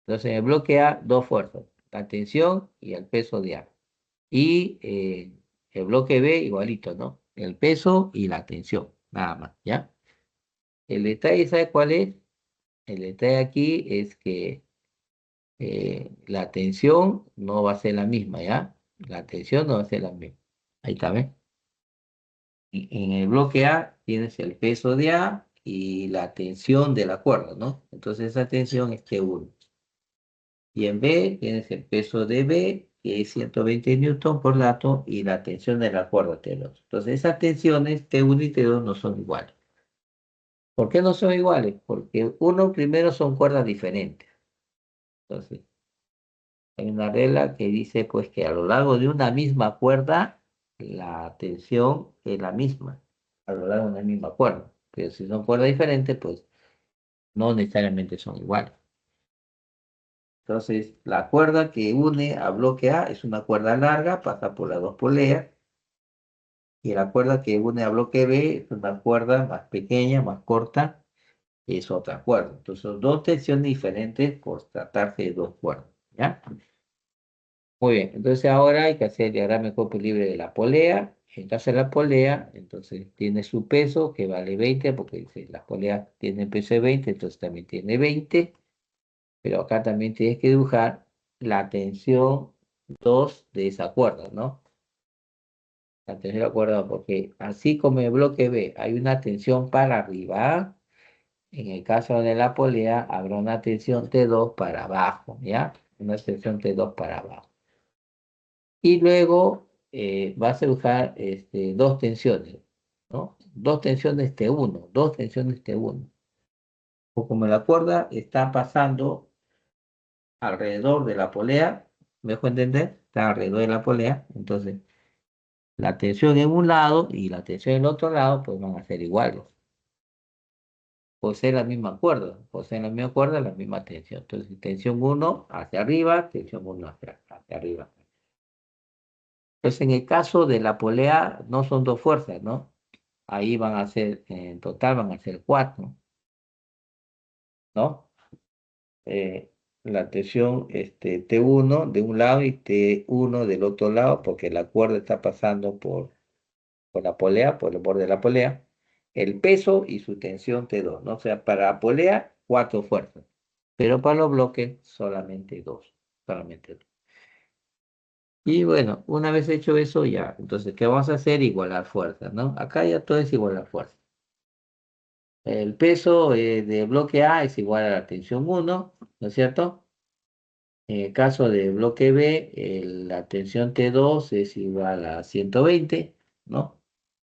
Entonces, en el bloque A, dos fuerzas, la tensión y el peso de A. Y el bloque B, igualito, ¿no? El peso y la tensión, nada más, ¿ya? El detalle, ¿sabe cuál es? El detalle aquí es que la tensión no va a ser la misma, ¿ya? La tensión no va a ser la misma. Ahí está, ¿ves? En el bloque A tienes el peso de A y la tensión de la cuerda, ¿no? Entonces esa tensión es T1. Y en B tienes el peso de B, que es 120 newton por dato, y la tensión de la cuerda T2. Entonces esas tensiones T1 y T2 no son iguales. ¿Por qué no son iguales? Porque uno primero son cuerdas diferentes. Entonces, hay una regla que dice pues que a lo largo de una misma cuerda, la tensión es la misma, a lo largo de una misma cuerda. Pero si son cuerdas diferentes, pues no necesariamente son iguales. Entonces, la cuerda que une a bloque A es una cuerda larga, pasa por las dos poleas, y la cuerda que une a bloque B es una cuerda más pequeña, más corta, es otra cuerda. Entonces, son dos tensiones diferentes por tratarse de dos cuerdas, ¿ya? Muy bien, entonces ahora hay que hacer el diagrama de cuerpo libre de la polea. En caso de la polea, entonces tiene su peso que vale 20, porque dice, la polea tiene peso de 20, entonces también tiene 20. Pero acá también tienes que dibujar la tensión 2 de esa cuerda, ¿no? La tensión de la cuerda, porque así como en el bloque B hay una tensión para arriba, en el caso de la polea habrá una tensión T2 para abajo, ¿ya? Una tensión T2 para abajo. Y luego vas a dibujar dos tensiones, ¿no? Dos tensiones T1, dos tensiones T1. O como la cuerda está pasando alrededor de la polea, ¿me dejo entender? Está alrededor de la polea, entonces la tensión en un lado y la tensión en el otro lado, pues van a ser iguales. Posee la misma cuerda, poseen la misma cuerda, la misma tensión. Entonces, tensión uno hacia arriba, tensión uno hacia arriba. Entonces, en el caso de la polea, no son dos fuerzas, ¿no? Ahí van a ser, en total van a ser cuatro, ¿no? Eh, la tensión T1 de un lado y T1 del otro lado, porque la cuerda está pasando por la polea, por el borde de la polea, el peso y su tensión T2, ¿no? O sea, para la polea, cuatro fuerzas, pero para los bloques, solamente dos, solamente dos. Y bueno, una vez hecho eso, ya, entonces, ¿qué vamos a hacer? Igualar fuerzas, ¿no? Acá ya todo es igualar fuerzas. El peso de bloque A es igual a la tensión 1, ¿no es cierto? En el caso de bloque B, la tensión T2 es igual a 120, ¿no?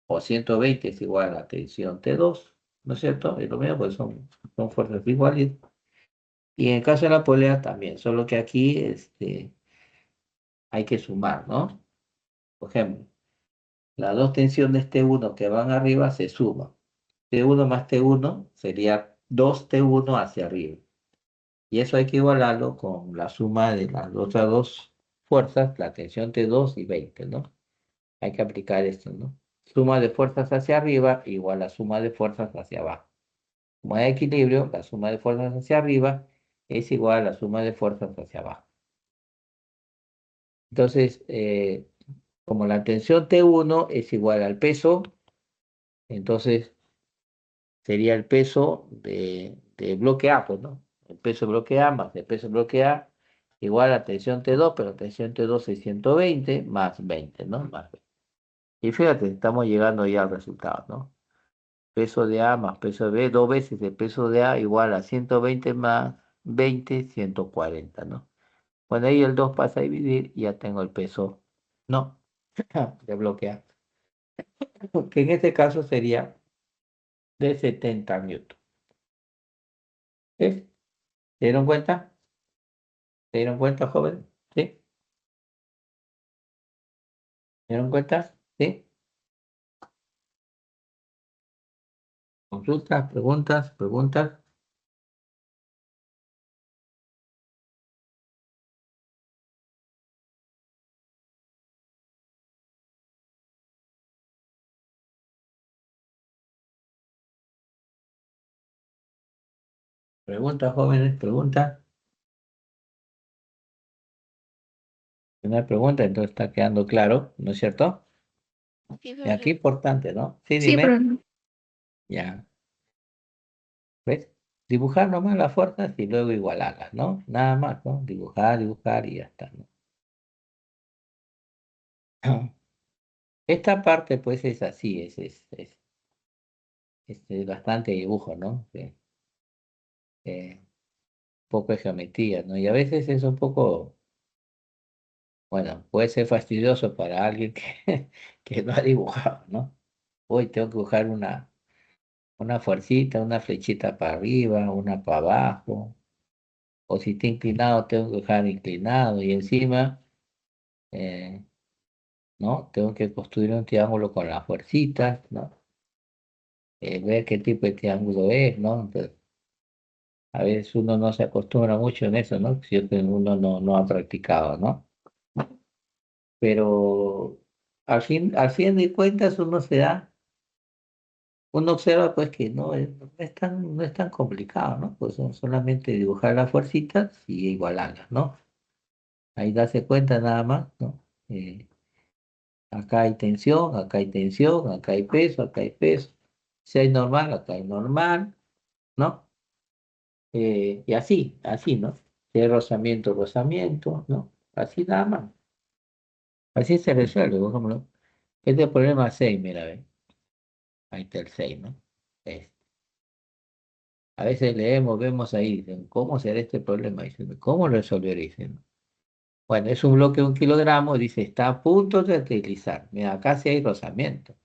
O 120 es igual a la tensión T2, ¿no es cierto? Es lo mismo, pues son fuerzas iguales. Y en el caso de la polea también, solo que aquí hay que sumar, ¿no? Por ejemplo, las dos tensiones T1 que van arriba se suman. T1 más T1 sería 2T1 hacia arriba. Y eso hay que igualarlo con la suma de las otras dos fuerzas, la tensión T2 y 20, ¿no? Hay que aplicar esto, ¿no? Suma de fuerzas hacia arriba igual a suma de fuerzas hacia abajo. Como hay equilibrio, la suma de fuerzas hacia arriba es igual a la suma de fuerzas hacia abajo. Entonces, como la tensión T1 es igual al peso, entonces sería el peso de bloque A, pues, ¿no? El peso de bloque A más el peso de bloque A igual a tensión T2, pero tensión T2 es 120 más 20, ¿no? Más 20. Y fíjate, estamos llegando ya al resultado, ¿no? Peso de A más peso de B, dos veces el peso de A igual a 120 más 20, 140, ¿no? Bueno, ahí el 2 pasa a dividir y ya tengo el peso, no, de bloque A, que en este caso sería de 70 newton. ¿Sí? ¿Se dieron cuenta? ¿Se dieron cuenta, joven? ¿Sí? ¿Se dieron cuenta? ¿Sí? Consultas, preguntas, preguntas, preguntas, jóvenes, preguntas. Una pregunta, entonces está quedando claro, ¿no es cierto? Sí, Y aquí profesor. importante, ¿no? Sí, Sí, dime. profesor. Ya, ¿ves? Dibujar nomás las fuerzas y luego igualarlas, ¿no? Nada más, ¿no? Dibujar, dibujar y ya está, ¿no? Esta parte, pues, es así, es bastante dibujo, ¿no? Poco de geometría, ¿no? Y a veces es un poco, bueno, puede ser fastidioso para alguien que, que no ha dibujado, ¿no? Hoy tengo que dibujar una fuercita, una flechita para arriba, una para abajo, o si está inclinado, tengo que dibujar inclinado y encima, eh, ¿no? Tengo que construir un triángulo con las fuercitas, ¿no? Ver qué tipo de triángulo es, ¿no? Entonces, a veces uno no se acostumbra mucho en eso, ¿no? Si uno no ha practicado, ¿no? Pero al fin de cuentas uno observa pues que no es tan complicado, ¿no? Pues son solamente dibujar las fuercitas y igualarlas, ¿no? Ahí darse cuenta nada más, ¿no? Acá hay tensión, acá hay tensión, acá hay peso, acá hay peso. Si hay normal, acá hay normal, ¿no? Y así, ¿no? Si hay rozamiento, rozamiento, ¿no? Así nada más. Así se resuelve, por ejemplo. Este problema 6, mira, ve. Ahí está el 6, ¿no? Es- A veces leemos, vemos ahí, dicen, ¿cómo será este problema? Dicen, ¿cómo resolver? Dicen, bueno, es un bloque de 1 kilogramo, dice, está a punto de utilizar. Mira, acá sí hay rozamiento.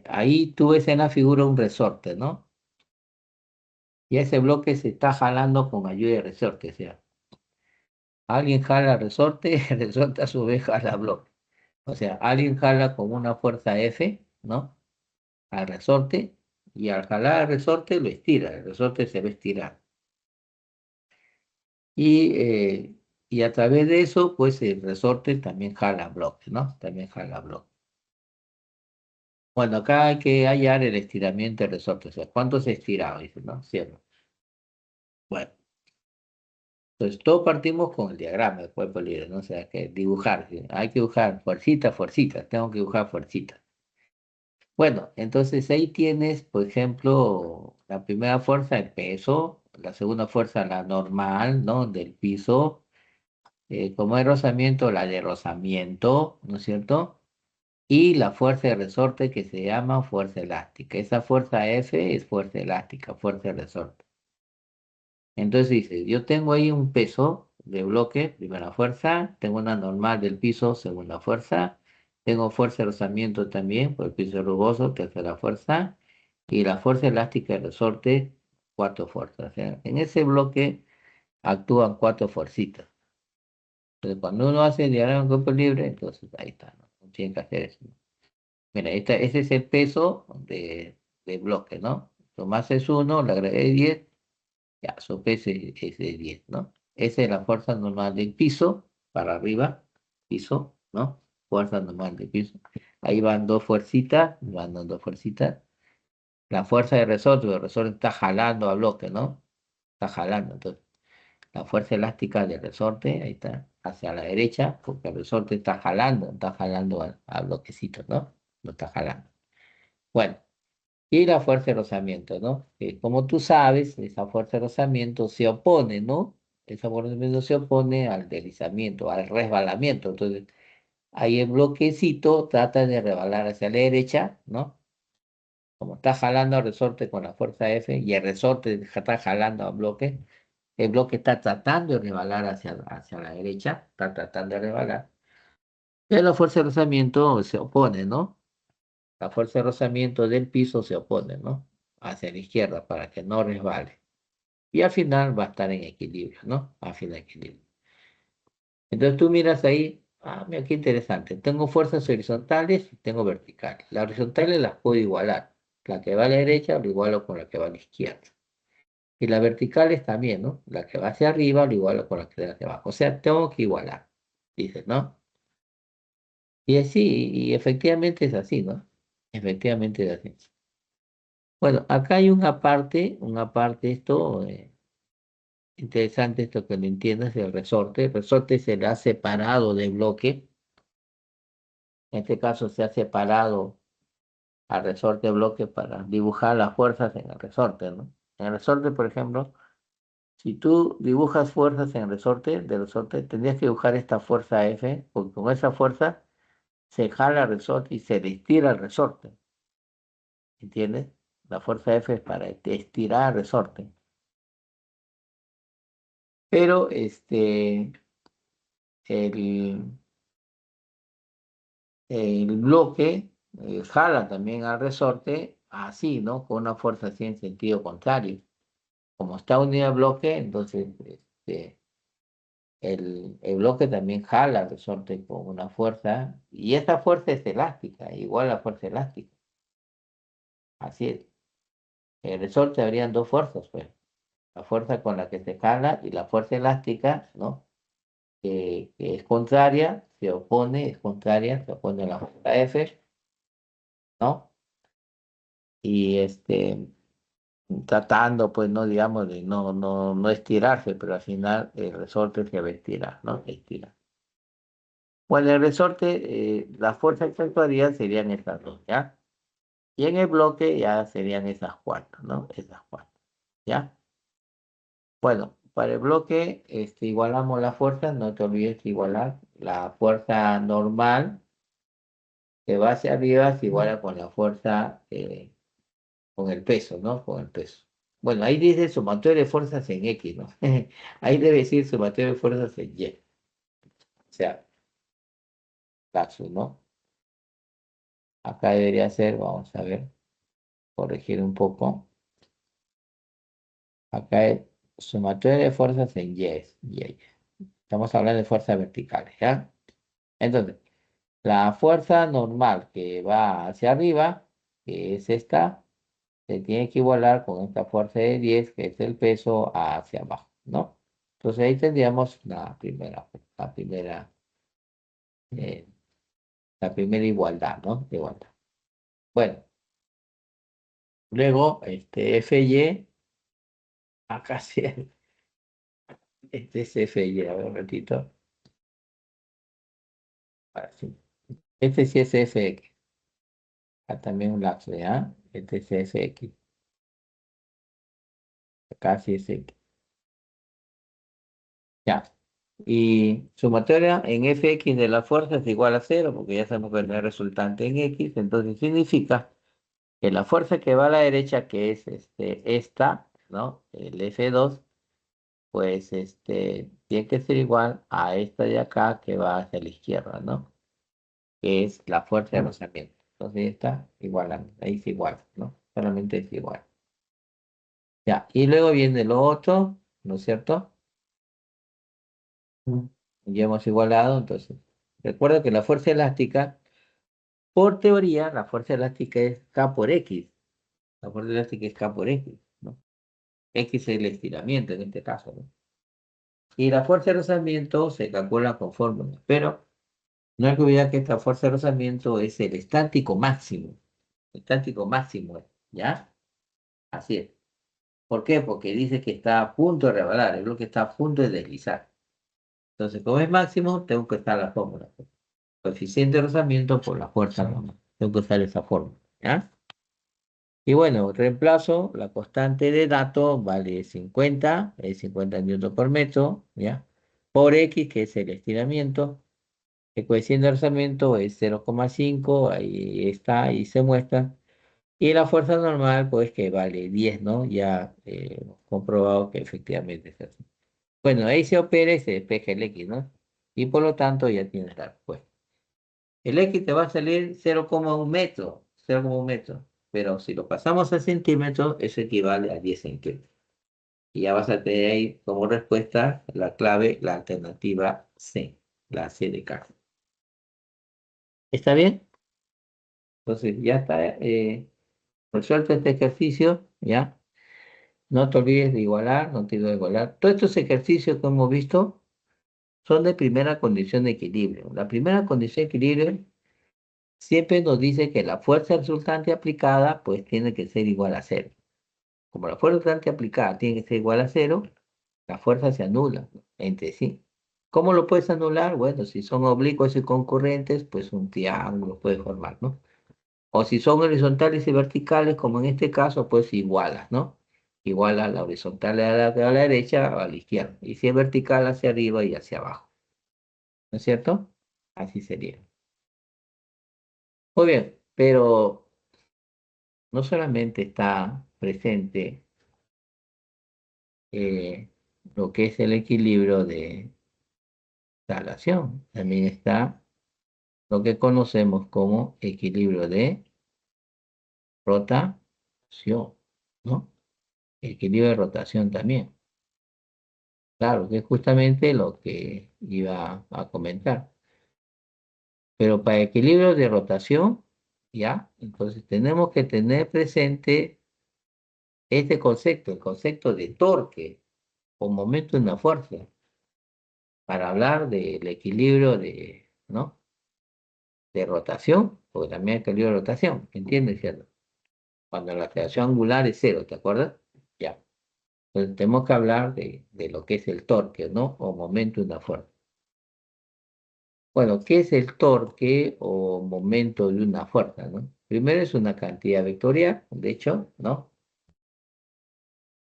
Ahí tú ves en la figura un resorte, ¿no? Y ese bloque se está jalando con ayuda de resorte, o sea, alguien jala resorte, el resorte a su vez jala bloque. O sea, alguien jala con una fuerza F, ¿no? Al resorte, y al jalar al resorte lo estira, el resorte se va a estirar. Y a través de eso, pues el resorte también jala bloques, ¿no? También jala bloques. Bueno, acá hay que hallar el estiramiento del resorte, o sea, ¿cuánto se ha estirado? Dice, ¿no? Cierto. Bueno, entonces todos partimos con el diagrama del cuerpo libre, ¿no? O sea, que dibujar, ¿sí? Hay que dibujar fuercita, fuercita, tengo que dibujar fuercita. Bueno, entonces ahí tienes, por ejemplo, la primera fuerza, el peso, la segunda fuerza, la normal, ¿no? Del piso, como hay rozamiento, la de rozamiento, ¿no es cierto? Y la fuerza de resorte que se llama fuerza elástica. Esa fuerza F es fuerza elástica, fuerza de resorte. Entonces dice, yo tengo ahí un peso de bloque, primera fuerza, tengo una normal del piso, segunda fuerza, tengo fuerza de rozamiento también, por el piso rugoso, tercera fuerza, y la fuerza elástica de resorte, cuatro fuerzas. O sea, en ese bloque actúan cuatro fuercitas. Entonces, cuando uno hace el diagrama de cuerpo libre, entonces ahí está, ¿no? No tiene que hacer eso. Mira, ese es el peso de bloque, ¿no? Tomás es 1, le agregué 10, ya, su peso es de 10, ¿no? Esa es la fuerza normal del piso, para arriba, piso, ¿no? Fuerza normal del piso. Ahí van dos fuercitas, van dos fuercitas. La fuerza de resorte, el resorte está jalando a bloque, ¿no? Está jalando, entonces. La fuerza elástica del resorte, ahí está, hacia la derecha, porque el resorte está jalando al bloquecito, ¿no? Lo está jalando. Bueno, y la fuerza de rozamiento, ¿no? Como tú sabes, esa fuerza de rozamiento se opone, ¿no? Esa fuerza de rozamiento se opone al deslizamiento, al resbalamiento. Entonces, ahí el bloquecito trata de rebalar hacia la derecha, ¿no? Como está jalando al resorte con la fuerza F y el resorte está jalando al bloque, el bloque está tratando de rebalar hacia la derecha, está tratando de rebalar. Y la fuerza de rozamiento se opone, ¿no? La fuerza de rozamiento del piso se opone, ¿no? Hacia la izquierda para que no resbale. Y al final va a estar en equilibrio, ¿no? Al final equilibrio. Entonces tú miras ahí, mira qué interesante. Tengo fuerzas horizontales y tengo verticales. Las horizontales las puedo igualar. La que va a la derecha lo igualo con la que va a la izquierda. Y las verticales también, ¿no? La que va hacia arriba lo igualo con la que va hacia abajo. O sea, tengo que igualar, dices, ¿no? Y así, y efectivamente es así, ¿no? Efectivamente es así. Bueno, acá hay una parte esto, interesante esto que lo entiendas del resorte. El resorte se le ha separado del bloque. En este caso se ha separado al resorte bloque para dibujar las fuerzas en el resorte, ¿no? En el resorte, por ejemplo, si tú dibujas fuerzas en el resorte, del resorte, tendrías que dibujar esta fuerza F, porque con esa fuerza se jala el resorte y se le estira el resorte, ¿entiendes? La fuerza F es para estirar el resorte. Pero el, el bloque jala también al resorte así, ¿no? Con una fuerza así en sentido contrario. Como está unido al bloque, entonces el bloque también jala al resorte con una fuerza, y esa fuerza es elástica, igual a la fuerza elástica. Así es. El resorte habrían dos fuerzas, pues. La fuerza con la que se jala y la fuerza elástica, ¿no? Que es contraria, se opone, es contraria, se opone a la fuerza F, ¿no? Y tratando, pues, no digamos, de no estirarse, pero al final el resorte se va a estirar, ¿no? Se estira. Bueno, el resorte, las fuerzas que actuarían serían estas dos, ¿ya? Y en el bloque ya serían esas cuatro, ¿no? Esas cuatro, ¿ya? Bueno, para el bloque, igualamos la fuerza, no te olvides de igualar la fuerza normal que va hacia arriba se iguala con la fuerza, con el peso, ¿no? Con el peso. Bueno, ahí dice sumatorio de fuerzas en X, ¿no? Ahí debe decir sumatorio de fuerzas en Y. O sea, caso, ¿no? Acá debería ser, vamos a ver, corregir un poco. Acá es sumatorio de fuerzas en Y. Estamos hablando de fuerzas verticales, ¿ya? Entonces, la fuerza normal que va hacia arriba, que es esta, se tiene que igualar con esta fuerza de 10, que es el peso hacia abajo, ¿no? Entonces ahí tendríamos eh, la primera igualdad, ¿no? Igualdad. Bueno, luego, FY, acá sí, este es FY, a ver un ratito. Ahora sí. Este sí es FX, acá también un lapso, ¿ya? Este es FX, acá sí es X, ya. Y sumatoria en Fx de la fuerza es igual a cero, porque ya sabemos que no es resultante en X, entonces significa que la fuerza que va a la derecha, que es esta, ¿no? El F2, pues tiene que ser igual a esta de acá que va hacia la izquierda, ¿no? Que es la fuerza de rozamiento. Entonces está igualando, ahí es igual, ¿no? Solamente es igual. Ya, y luego viene lo otro, ¿no es cierto? Ya hemos igualado, entonces. Recuerda que la fuerza elástica, por teoría, la fuerza elástica es K por X. La fuerza elástica es K por X, ¿no? X es el estiramiento en este caso, ¿no? Y la fuerza de rozamiento se calcula con fórmula, pero no hay que olvidar que esta fuerza de rozamiento es el estático máximo. El estático máximo, ¿ya? Así es. ¿Por qué? Porque dice que está a punto de rebalar, el bloque está a punto de deslizar. Entonces, como es máximo, tengo que usar la fórmula. Coeficiente de rozamiento por la fuerza normal. Tengo que usar esa fórmula, ¿ya? Y bueno, reemplazo la constante de dato, vale 50, es 50 newton por metro, ¿ya? Por X, que es el estiramiento. El coeficiente de rozamiento es 0,5, ahí está, ahí se muestra. Y la fuerza normal, pues que vale 10, ¿no? Ya hemos comprobado que efectivamente es así. Bueno, ahí se opera y se despeja el X, ¿no? Y por lo tanto ya tienes la respuesta. El X te va a salir 0,1 metro, 0,1 metro. Pero si lo pasamos a centímetros, eso equivale a 10 centímetros. Y ya vas a tener ahí como respuesta la clave, la alternativa C, la C de casa. ¿Está bien? Entonces ya está resuelto este ejercicio, ¿ya? No te olvides de igualar, no te olvides de igualar. Todos estos ejercicios que hemos visto son de primera condición de equilibrio. La primera condición de equilibrio siempre nos dice que la fuerza resultante aplicada pues tiene que ser igual a cero. Como la fuerza resultante aplicada tiene que ser igual a cero, la fuerza se anula entre sí. ¿Cómo lo puedes anular? Bueno, si son oblicuos y concurrentes, pues un triángulo puede formar, ¿no? O si son horizontales y verticales, como en este caso, pues igualas, ¿no? Iguala la horizontal a la derecha o a la izquierda. Y si es vertical hacia arriba y hacia abajo. ¿No es cierto? Así sería. Muy bien, pero no solamente está presente eh, lo que es el equilibrio de traslación, también está lo que conocemos como equilibrio de rotación, ¿no? Equilibrio de rotación también. Claro, que es justamente lo que iba a comentar. Pero para equilibrio de rotación, ¿ya? Entonces tenemos que tener presente este concepto, el concepto de torque o momento en la fuerza, para hablar del equilibrio de, ¿no? De rotación, porque también hay equilibrio de rotación, ¿entiendes, cierto? Cuando la aceleración angular es cero, ¿te acuerdas? Ya. Entonces tenemos que hablar de lo que es el torque, ¿no? O momento en la fuerza. Bueno, ¿qué es el torque o momento de una fuerza, ¿no? Primero es una cantidad vectorial, de hecho, ¿no?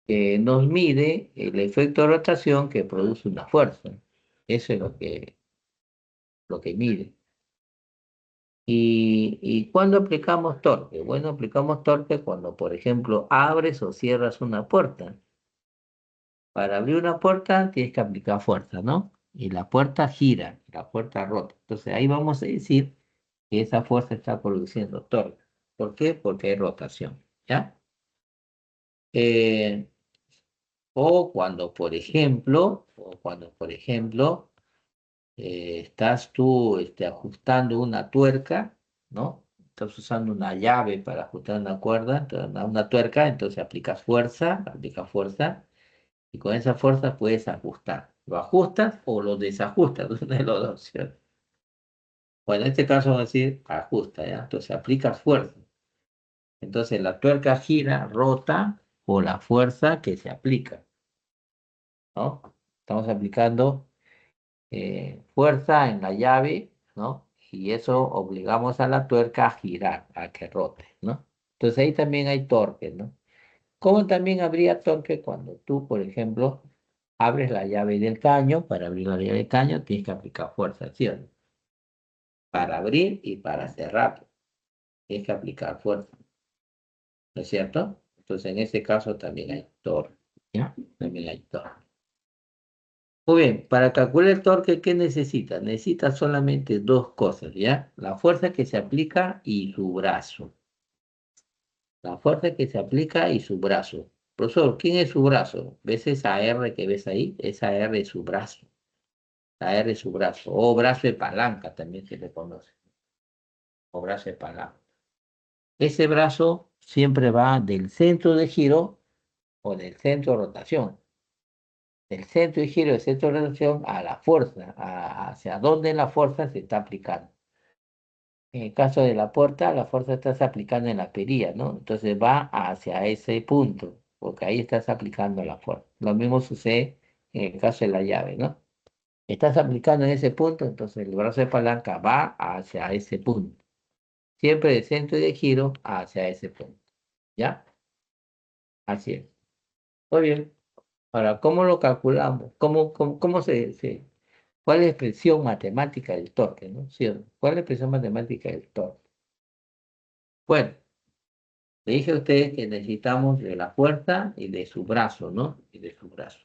Que nos mide el efecto de rotación que produce una fuerza. Eso es lo que mide. ¿Y cuándo aplicamos torque? Bueno, aplicamos torque cuando, por ejemplo, abres o cierras una puerta. Para abrir una puerta tienes que aplicar fuerza, ¿no? Y la puerta gira, la puerta rota. Entonces ahí vamos a decir que esa fuerza está produciendo torque. ¿Por qué? Porque hay rotación, ¿ya? Eh, o cuando, por ejemplo, estás tú ajustando una tuerca, ¿no? Estás usando una llave para ajustar una cuerda, entonces, una tuerca, entonces aplicas fuerza, y con esa fuerza puedes ajustar. Lo ajustas o lo desajustas, una de los dos, ¿cierto? Bueno, en este caso vamos a decir ajusta, ¿ya? Entonces aplicas fuerza. Entonces la tuerca gira, rota por la fuerza que se aplica, ¿no? Estamos aplicando fuerza en la llave, ¿no? Y eso obligamos a la tuerca a girar, a que rote, ¿no? Entonces ahí también hay torque, ¿no? Como también habría torque cuando tú, por ejemplo, abres la llave del caño, para abrir la llave del caño tienes que aplicar fuerza, ¿sí o no? Para abrir y para cerrar tienes que aplicar fuerza, ¿no es cierto? Entonces en ese caso también hay torque, ¿ya? También hay torque. Muy bien, para calcular el torque, ¿qué necesita? Necesita solamente dos cosas, ¿ya? La fuerza que se aplica y su brazo. La fuerza que se aplica y su brazo. Profesor, ¿quién es su brazo? ¿Ves esa R que ves ahí? Esa R es su brazo. La R es su brazo. O brazo de palanca también se le conoce. O brazo de palanca. Ese brazo siempre va del centro de giro o del centro de rotación. Del centro de giro, del centro de rotación a la fuerza, hacia dónde la fuerza se está aplicando. En el caso de la puerta, la fuerza está aplicando en la perilla, ¿no? Entonces va hacia ese punto, porque ahí estás aplicando la fuerza. Lo mismo sucede en el caso de la llave, ¿no? Estás aplicando en ese punto, entonces el brazo de palanca va hacia ese punto. Siempre de centro y de giro hacia ese punto. ¿Ya? Así es. Muy bien. Ahora, ¿cómo lo calculamos? ¿Cuál es la expresión matemática del torque, no? ¿Sí o no? ¿Cuál es la expresión matemática del torque? Bueno, le dije a ustedes que necesitamos de la fuerza y de su brazo, ¿no? Y de su brazo.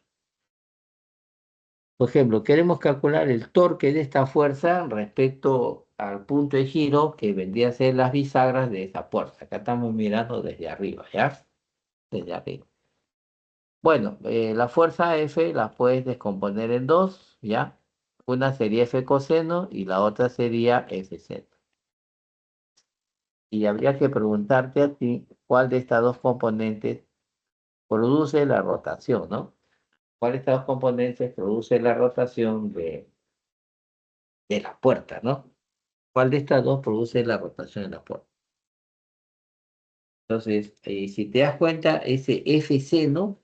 Por ejemplo, queremos calcular el torque de esta fuerza respecto al punto de giro que vendría a ser las bisagras de esa fuerza. Acá estamos mirando desde arriba, ¿ya? Desde arriba. Bueno, la fuerza F la puedes descomponer en dos, ¿ya? Una sería F coseno y la otra sería F seno. Y habría que preguntarte a ti cuál de estas dos componentes produce la rotación, ¿no? ¿Cuál de estas dos componentes produce la rotación de la puerta, ¿no? ¿Cuál de estas dos produce la rotación de la puerta? Entonces, si te das cuenta, ese F seno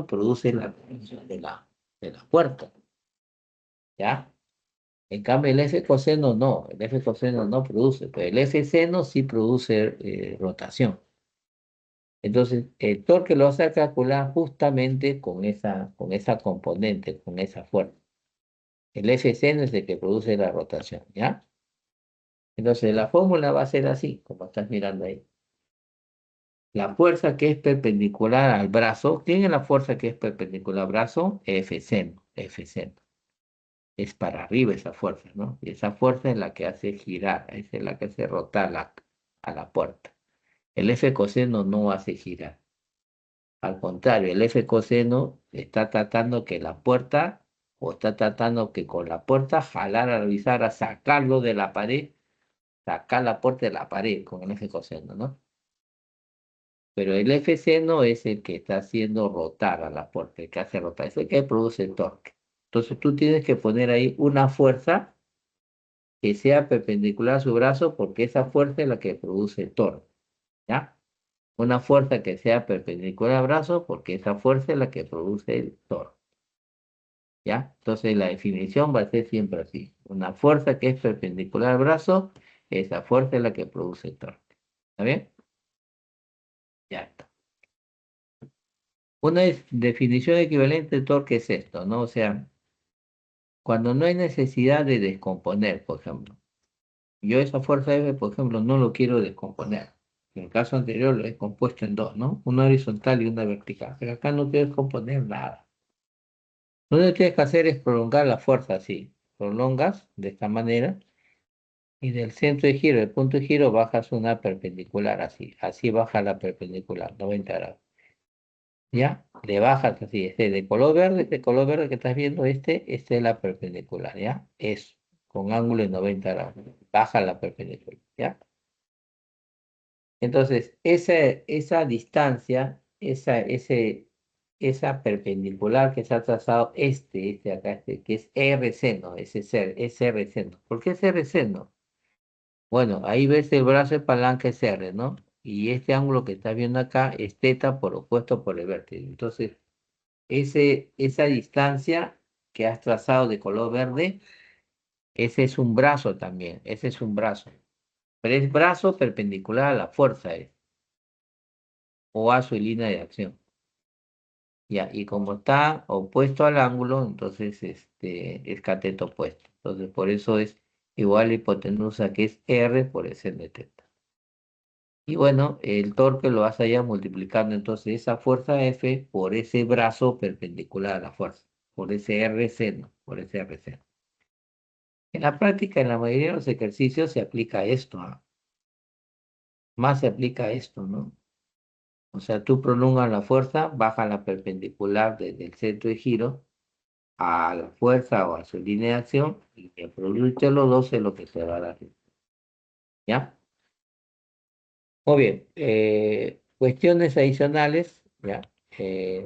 produce la rotación de la puerta, ¿ya? En cambio, el F coseno no, el F coseno no produce, pero el F seno sí produce rotación. Entonces, el torque lo vas a calcular justamente con esa componente, con esa fuerza. El F seno es el que produce la rotación, ¿ya? Entonces, la fórmula va a ser así, como estás mirando ahí. La fuerza que es perpendicular al brazo, ¿quién es la fuerza que es perpendicular al brazo? F seno, F seno. Es para arriba esa fuerza, ¿no? Y esa fuerza es la que hace girar, es la que hace rotar a la puerta. El F coseno no hace girar. Al contrario, el F coseno está tratando que la puerta, o está tratando que con la puerta jalar a la bisagra, sacarlo de la pared, sacar la puerta de la pared con el F coseno, ¿no? Pero el F seno es el que está haciendo rotar a la puerta, el que hace rotar, es el que produce el torque. Entonces tú tienes que poner ahí una fuerza que sea perpendicular a su brazo porque esa fuerza es la que produce el torque, ¿ya? Una fuerza que sea perpendicular al brazo porque esa fuerza es la que produce el torque, ¿ya? Entonces la definición va a ser siempre así. Una fuerza que es perpendicular al brazo, esa fuerza es la que produce el torque. ¿Está bien? Ya está. Una definición equivalente de torque es esto, ¿no? O sea, cuando no hay necesidad de descomponer, por ejemplo. Yo esa fuerza F, por ejemplo, no lo quiero descomponer. En el caso anterior lo he compuesto en dos, ¿no? Una horizontal y una vertical. Pero acá no quiero descomponer nada. Lo único que tienes que hacer es prolongar la fuerza así. Prolongas de esta manera y del centro de giro, del punto de giro, bajas una perpendicular así. Así baja la perpendicular, 90 grados. ¿Ya? Le bajas así, este color verde que estás viendo, este es la perpendicular, ¿ya? Es con ángulo de 90 grados. Baja la perpendicular, ¿ya? Entonces, esa distancia, esa perpendicular que se ha trazado acá, que es R seno, es R seno. ¿Por qué es R seno? Bueno, ahí ves el brazo de palanca es R, ¿no? Y este ángulo que estás viendo acá es teta por opuesto por el vértice. Entonces, esa distancia que has trazado de color verde, ese es un brazo también, ese es un brazo. Pero es brazo perpendicular a la fuerza, o a su línea de acción. Ya, y como está opuesto al ángulo, entonces es cateto opuesto. Entonces, por eso es igual la hipotenusa que es R por S de teta. Y bueno, el torque lo vas allá multiplicando entonces esa fuerza F por ese brazo perpendicular a la fuerza, por ese R seno, por ese R seno. En la práctica, en la mayoría de los ejercicios se aplica esto, ¿ah? Más se aplica esto, ¿no? O sea, tú prolongas la fuerza, baja la perpendicular desde el centro de giro a la fuerza o a su línea de acción y el producto de los dos es lo que se va a dar. ¿Ya? Muy bien. Cuestiones adicionales, ¿ya? Eh,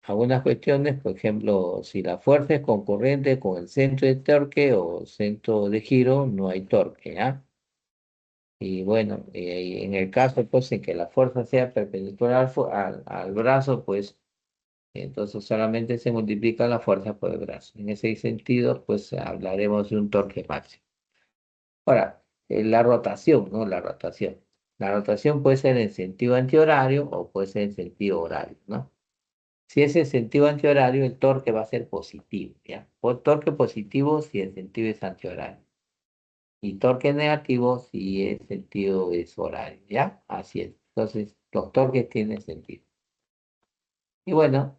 Algunas cuestiones, por ejemplo, si la fuerza es concurrente con el centro de torque o centro de giro, no hay torque, ¿ya? Y bueno, en el caso pues en que la fuerza sea perpendicular al brazo, pues entonces solamente se multiplica la fuerza por el brazo. En ese sentido, pues hablaremos de un torque máximo. Ahora, la rotación, ¿no? La rotación. La rotación puede ser en sentido antihorario o puede ser en sentido horario, ¿no? Si es en sentido antihorario, el torque va a ser positivo, ¿ya? Por torque positivo si el sentido es antihorario. Y torque negativo si el sentido es horario, ¿ya? Así es. Entonces, los torques tienen sentido. Y bueno,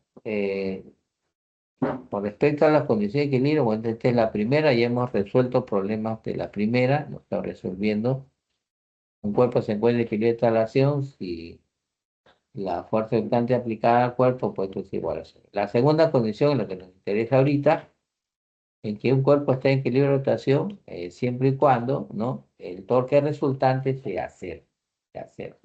con respecto a las condiciones de equilibrio, bueno, esta es la primera, ya hemos resuelto problemas de la primera, lo está resolviendo. Un cuerpo se encuentra en equilibrio de traslación si la fuerza resultante aplicada al cuerpo, pues esto es igual a cero. La segunda condición, en la que nos interesa ahorita, en que un cuerpo está en equilibrio de rotación, siempre y cuando, ¿no? El torque resultante sea cero. Sea cero.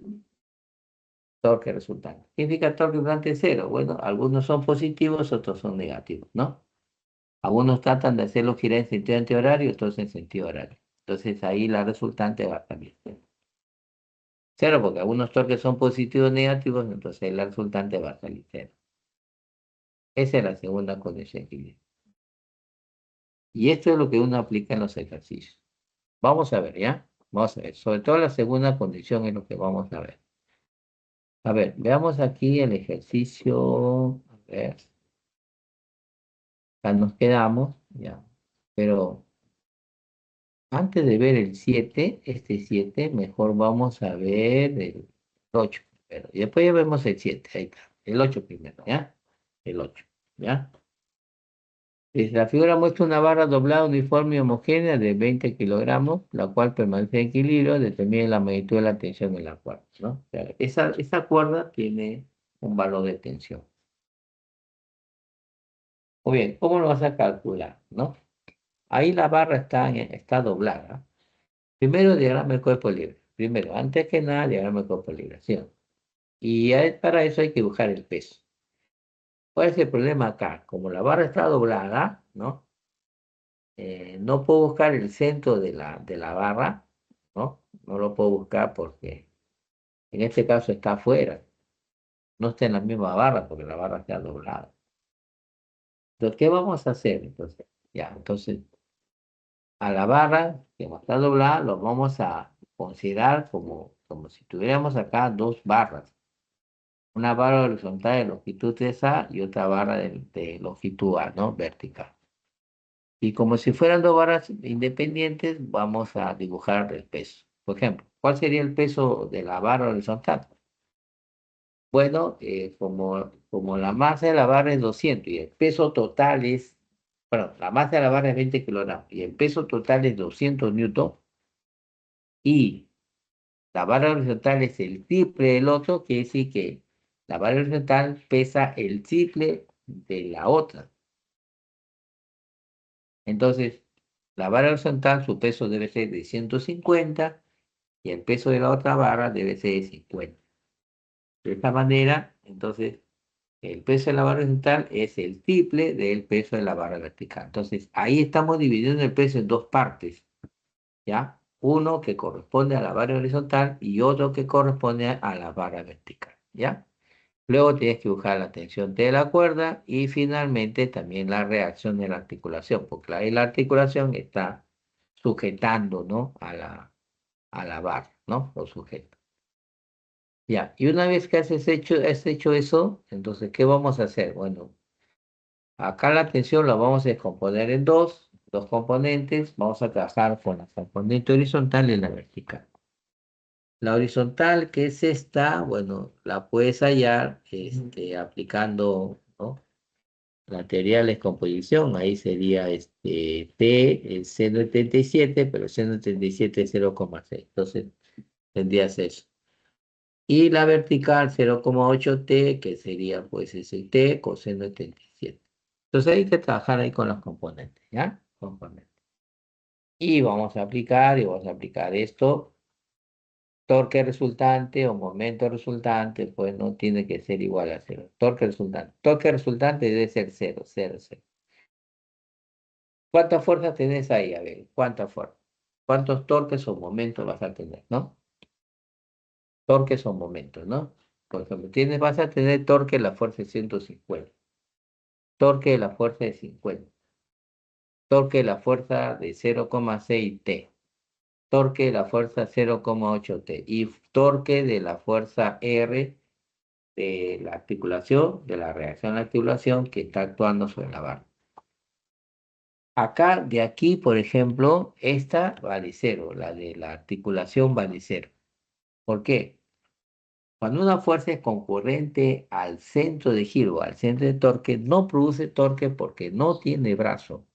Torque resultante. ¿Qué significa torque resultante cero? Bueno, algunos son positivos, otros son negativos, ¿no? Algunos tratan de hacerlo girar en sentido antihorario, otros en sentido horario. Entonces ahí la resultante va a cambiar. Cero, porque algunos torques son positivos o negativos, entonces la resultante va a salir cero. Esa es la segunda condición de equilibrio. Y esto es lo que uno aplica en los ejercicios. Vamos a ver, ¿ya? Vamos a ver. Sobre todo la segunda condición es lo que vamos a ver. A ver, veamos aquí el ejercicio. A ver, acá nos quedamos, ya. Pero antes de ver el 7, este 7, mejor vamos a ver el 8 primero. Y después ya vemos el 7, ahí está. El 8 primero, ¿ya? El 8, ¿ya? La figura muestra una barra doblada uniforme y homogénea de 20 kilogramos, la cual permanece en equilibrio, determina la magnitud de la tensión en la cuerda, ¿no? O sea, esa cuerda tiene un valor de tensión. Muy bien, ¿cómo lo vas a calcular, no? Ahí la barra está doblada. Primero, diagrama de cuerpo libre. Primero, antes que nada, diagrama de cuerpo libre, ¿sí? Y para eso hay que buscar el peso. ¿Cuál es el problema acá? Como la barra está doblada, ¿no? No puedo buscar el centro de la barra, ¿no? No lo puedo buscar porque en este caso está afuera, no está en la misma barra porque la barra está doblada. Entonces, ¿qué vamos a hacer? Entonces, ya, entonces, a la barra que está doblada, lo vamos a considerar como si tuviéramos acá dos barras. Una barra horizontal de longitud A y otra barra de longitud A, ¿no? Vertical. Y como si fueran dos barras independientes, vamos a dibujar el peso. Por ejemplo, ¿cuál sería el peso de la barra horizontal? Bueno, como la masa de la barra es 200 y el peso total es, bueno, la masa de la barra es 20 kilogramos y el peso total es 200 newton y la barra horizontal es el triple del otro, quiere decir que la barra horizontal pesa el triple de la otra. Entonces, la barra horizontal, su peso debe ser de 150 y el peso de la otra barra debe ser de 50. De esta manera, entonces, el peso de la barra horizontal es el triple del peso de la barra vertical. Entonces, ahí estamos dividiendo el peso en dos partes, ¿ya? Uno que corresponde a la barra horizontal y otro que corresponde a la barra vertical, ¿ya? Luego tienes que buscar la tensión de la cuerda y finalmente también la reacción de la articulación, porque ahí la articulación está sujetando, ¿no? A la barra, ¿no? Lo sujeta. Ya, y una vez que has hecho eso, entonces, ¿qué vamos a hacer? Bueno, acá la tensión la vamos a descomponer en dos componentes. Vamos a trabajar con la componente horizontal y la vertical. La horizontal, que es esta, bueno, la puedes hallar aplicando, ¿no? La teoría de la descomposición. Ahí sería T, el seno de 37, pero el seno de 37 es 0,6. Entonces, tendrías eso. Y la vertical 0,8T, que sería pues ese T coseno de 37. Entonces hay que trabajar ahí con los componentes, ¿ya? Componentes. Y vamos a aplicar esto. Torque resultante o momento resultante, pues no tiene que ser igual a cero. Torque resultante. Torque resultante debe ser cero, cero, cero. ¿Cuántas fuerzas tenés ahí? A ver, ¿cuántas fuerzas? ¿Cuántos torques o momentos vas a tener, no? Torques o momentos, ¿no? Por ejemplo, vas a tener torque de la fuerza de 150, torque de la fuerza de 50, torque de la fuerza de 0,6 T, torque de la fuerza 0,8 T y torque de la fuerza R de la articulación, de la reacción a la articulación que está actuando sobre la barra. Acá, de aquí, por ejemplo, esta vale cero, la de la articulación vale cero. ¿Por qué? Cuando una fuerza es concurrente al centro de giro, al centro de torque, no produce torque porque no tiene brazo.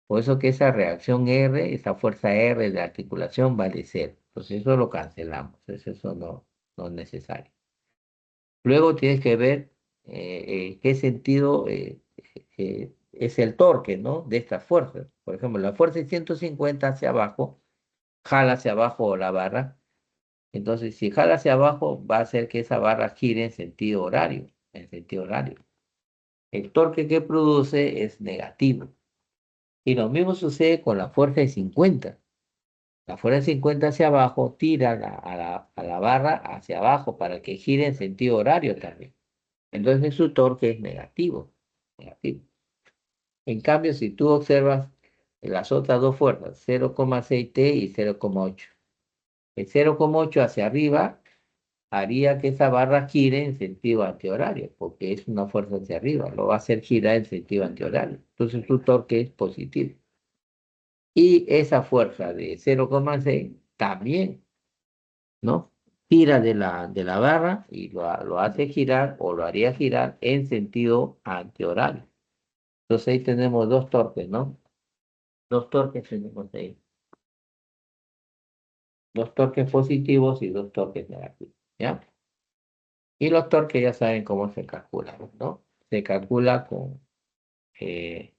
Por eso que esa reacción R, esa fuerza R de la articulación vale cero. Entonces eso lo cancelamos. Entonces eso no es necesario. Luego tienes que ver qué sentido es el torque, ¿no? De estas fuerzas. Por ejemplo, la fuerza de 150 hacia abajo, jala hacia abajo la barra. Entonces, si jala hacia abajo, va a hacer que esa barra gire en sentido horario, en sentido horario. El torque que produce es negativo. Y lo mismo sucede con la fuerza de 50. La fuerza de 50 hacia abajo tira a la barra hacia abajo para que gire en sentido horario también. Entonces su torque es negativo. Negativo. En cambio, si tú observas las otras dos fuerzas, 0,6 T y 0,8. El 0,8 hacia arriba haría que esa barra gire en sentido antihorario, porque es una fuerza hacia arriba, lo va a hacer girar en sentido antihorario. Entonces su torque es positivo. Y esa fuerza de 0,6 también, ¿no? Tira de la barra y lo hace girar o lo haría girar en sentido antihorario. Entonces ahí tenemos dos torques, ¿no? Dos torques tenemos ahí. Dos torques positivos y dos torques negativos, ¿ya? Y los torques ya saben cómo se calculan, ¿no? Se calcula con eh,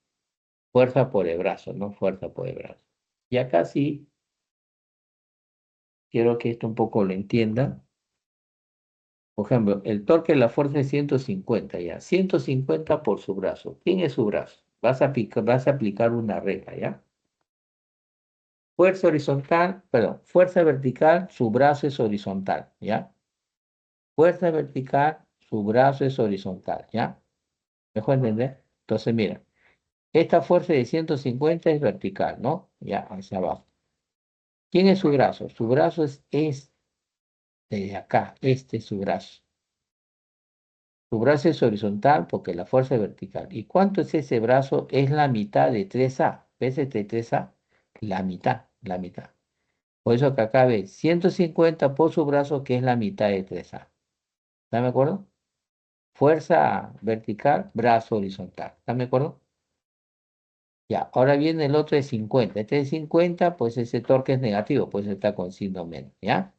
fuerza por el brazo, ¿no? Fuerza por el brazo. Y acá sí, quiero que esto un poco lo entienda. Por ejemplo, el torque de la fuerza es 150, ya. 150 por su brazo. ¿Quién es su brazo? Vas a aplicar una regla, ¿ya? Fuerza horizontal, perdón, fuerza vertical, su brazo es horizontal, ¿ya? Fuerza vertical, su brazo es horizontal, ¿ya? ¿Mejor entender? Entonces, mira, esta fuerza de 150 es vertical, ¿no? Ya, hacia abajo. ¿Quién es su brazo? Su brazo es de acá, este es su brazo. Su brazo es horizontal porque la fuerza es vertical. ¿Y cuánto es ese brazo? Es la mitad de 3A. ¿Ves este 3A? La mitad, la mitad. Por eso que acá ves 150 por su brazo, que es la mitad de 3A. ¿Está de acuerdo? Fuerza vertical, brazo horizontal. ¿Está de acuerdo? Ya, ahora viene el otro de 50. Este de 50, pues ese torque es negativo, pues está con signo menos, ¿ya?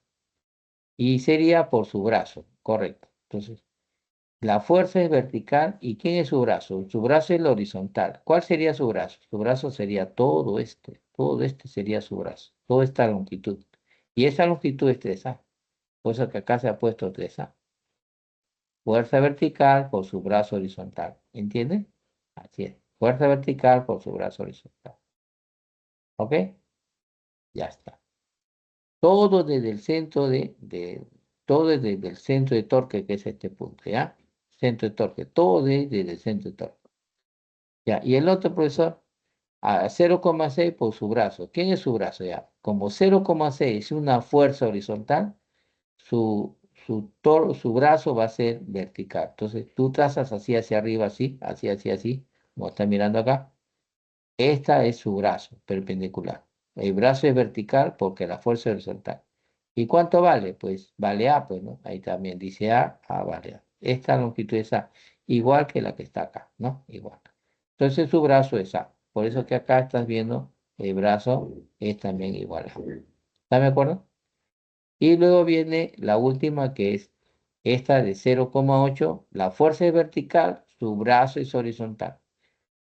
Y sería por su brazo, correcto. Entonces, la fuerza es vertical. ¿Y quién es su brazo? Su brazo es el horizontal. ¿Cuál sería su brazo? Su brazo sería todo este sería su brazo, toda esta longitud. Y esa longitud es 3A, por eso que acá se ha puesto 3A. Fuerza vertical por su brazo horizontal. ¿Entienden? Así es. Fuerza vertical por su brazo horizontal. ¿Ok? Ya está. Todo desde el centro todo desde el centro de torque, que es este punto, ¿ya? Centro de torque, todo desde el centro de torque. Ya, y el otro profesor, a 0,6 por su brazo. ¿Quién es su brazo? Ya, como 0,6 es una fuerza horizontal, su brazo va a ser vertical. Entonces, tú trazas así hacia arriba, así, así, así, así, como está mirando acá. Esta es su brazo perpendicular. El brazo es vertical porque la fuerza es horizontal. ¿Y cuánto vale? Pues vale A, pues, ¿no? Ahí también dice A vale A. Esta longitud es A, igual que la que está acá, ¿no? Igual. Entonces su brazo es A. Por eso que acá estás viendo el brazo es también igual a A. ¿Está de acuerdo? Y luego viene la última que es esta de 0,8. La fuerza es vertical, su brazo es horizontal.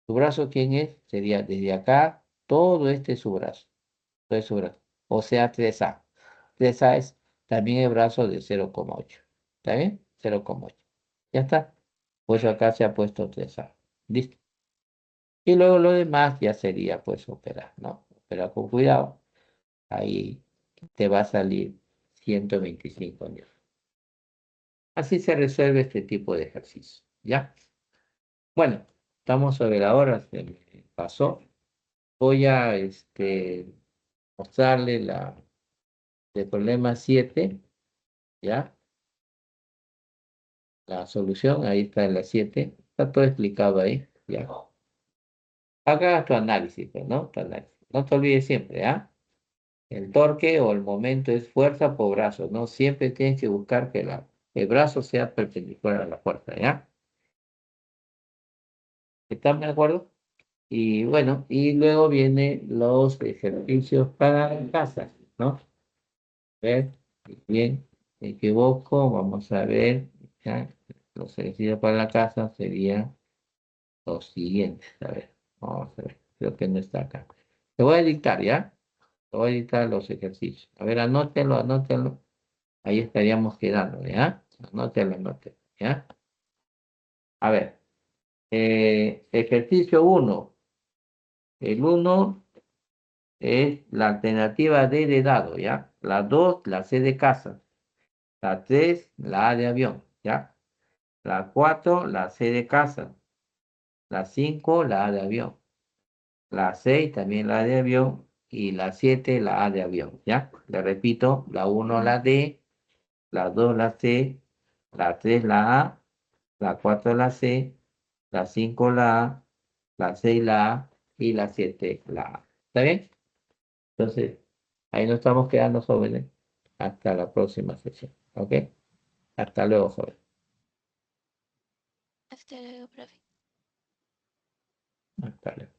¿Su brazo quién es? Sería desde acá, todo este es su brazo. Todo es su brazo. O sea, 3A. 3A es también el brazo de 0,8. ¿Está bien? 0,8. Ya está. Pues acá se ha puesto 3A. ¿Listo? Y luego lo demás ya sería pues operar, ¿no? Operar con cuidado. ahí te va a salir 125 newtons. Así se resuelve este tipo de ejercicio, ¿ya? Bueno, estamos sobre la hora, se me pasó. Voy a mostrarle el problema 7, ¿ya? La solución, ahí está en la 7. Está todo explicado ahí, ¿ya? Haga tu análisis, pues, ¿no? Tu análisis. No te olvides siempre, ¿ah? El torque o el momento es fuerza por brazo, ¿no? Siempre tienes que buscar que el brazo sea perpendicular a la fuerza, ¿ya? ¿Están de acuerdo? Y bueno, y luego vienen los ejercicios para casa, ¿no? A ver, bien, me equivoco, vamos a ver, ¿ya? Los ejercicios para la casa serían los siguientes, a ver, vamos a ver, creo que no está acá. Te voy a dictar, ¿ya? Te voy a dictar los ejercicios. A ver, anótenlo, anótenlo. Ahí estaríamos quedando, ¿ya? Anótenlo, anótenlo, ¿ya? A ver, ejercicio uno. El uno es la alternativa D de dado, ¿ya? La 2, la C de casa. La 3, la A de avión, ¿ya? La 4, la C de casa. La 5, la A de avión. La 6, también la A de avión. Y la 7, la A de avión, ¿ya? Le repito, la 1, la D. La 2, la C. La 3, la A. La 4, la C. La 5, la A. La 6, la A. Y la 7, la A. ¿Está bien? Entonces, ahí nos estamos quedando, jóvenes. Hasta la próxima sesión. ¿Ok? Hasta luego, jóvenes. Hasta luego, profe. Hasta luego.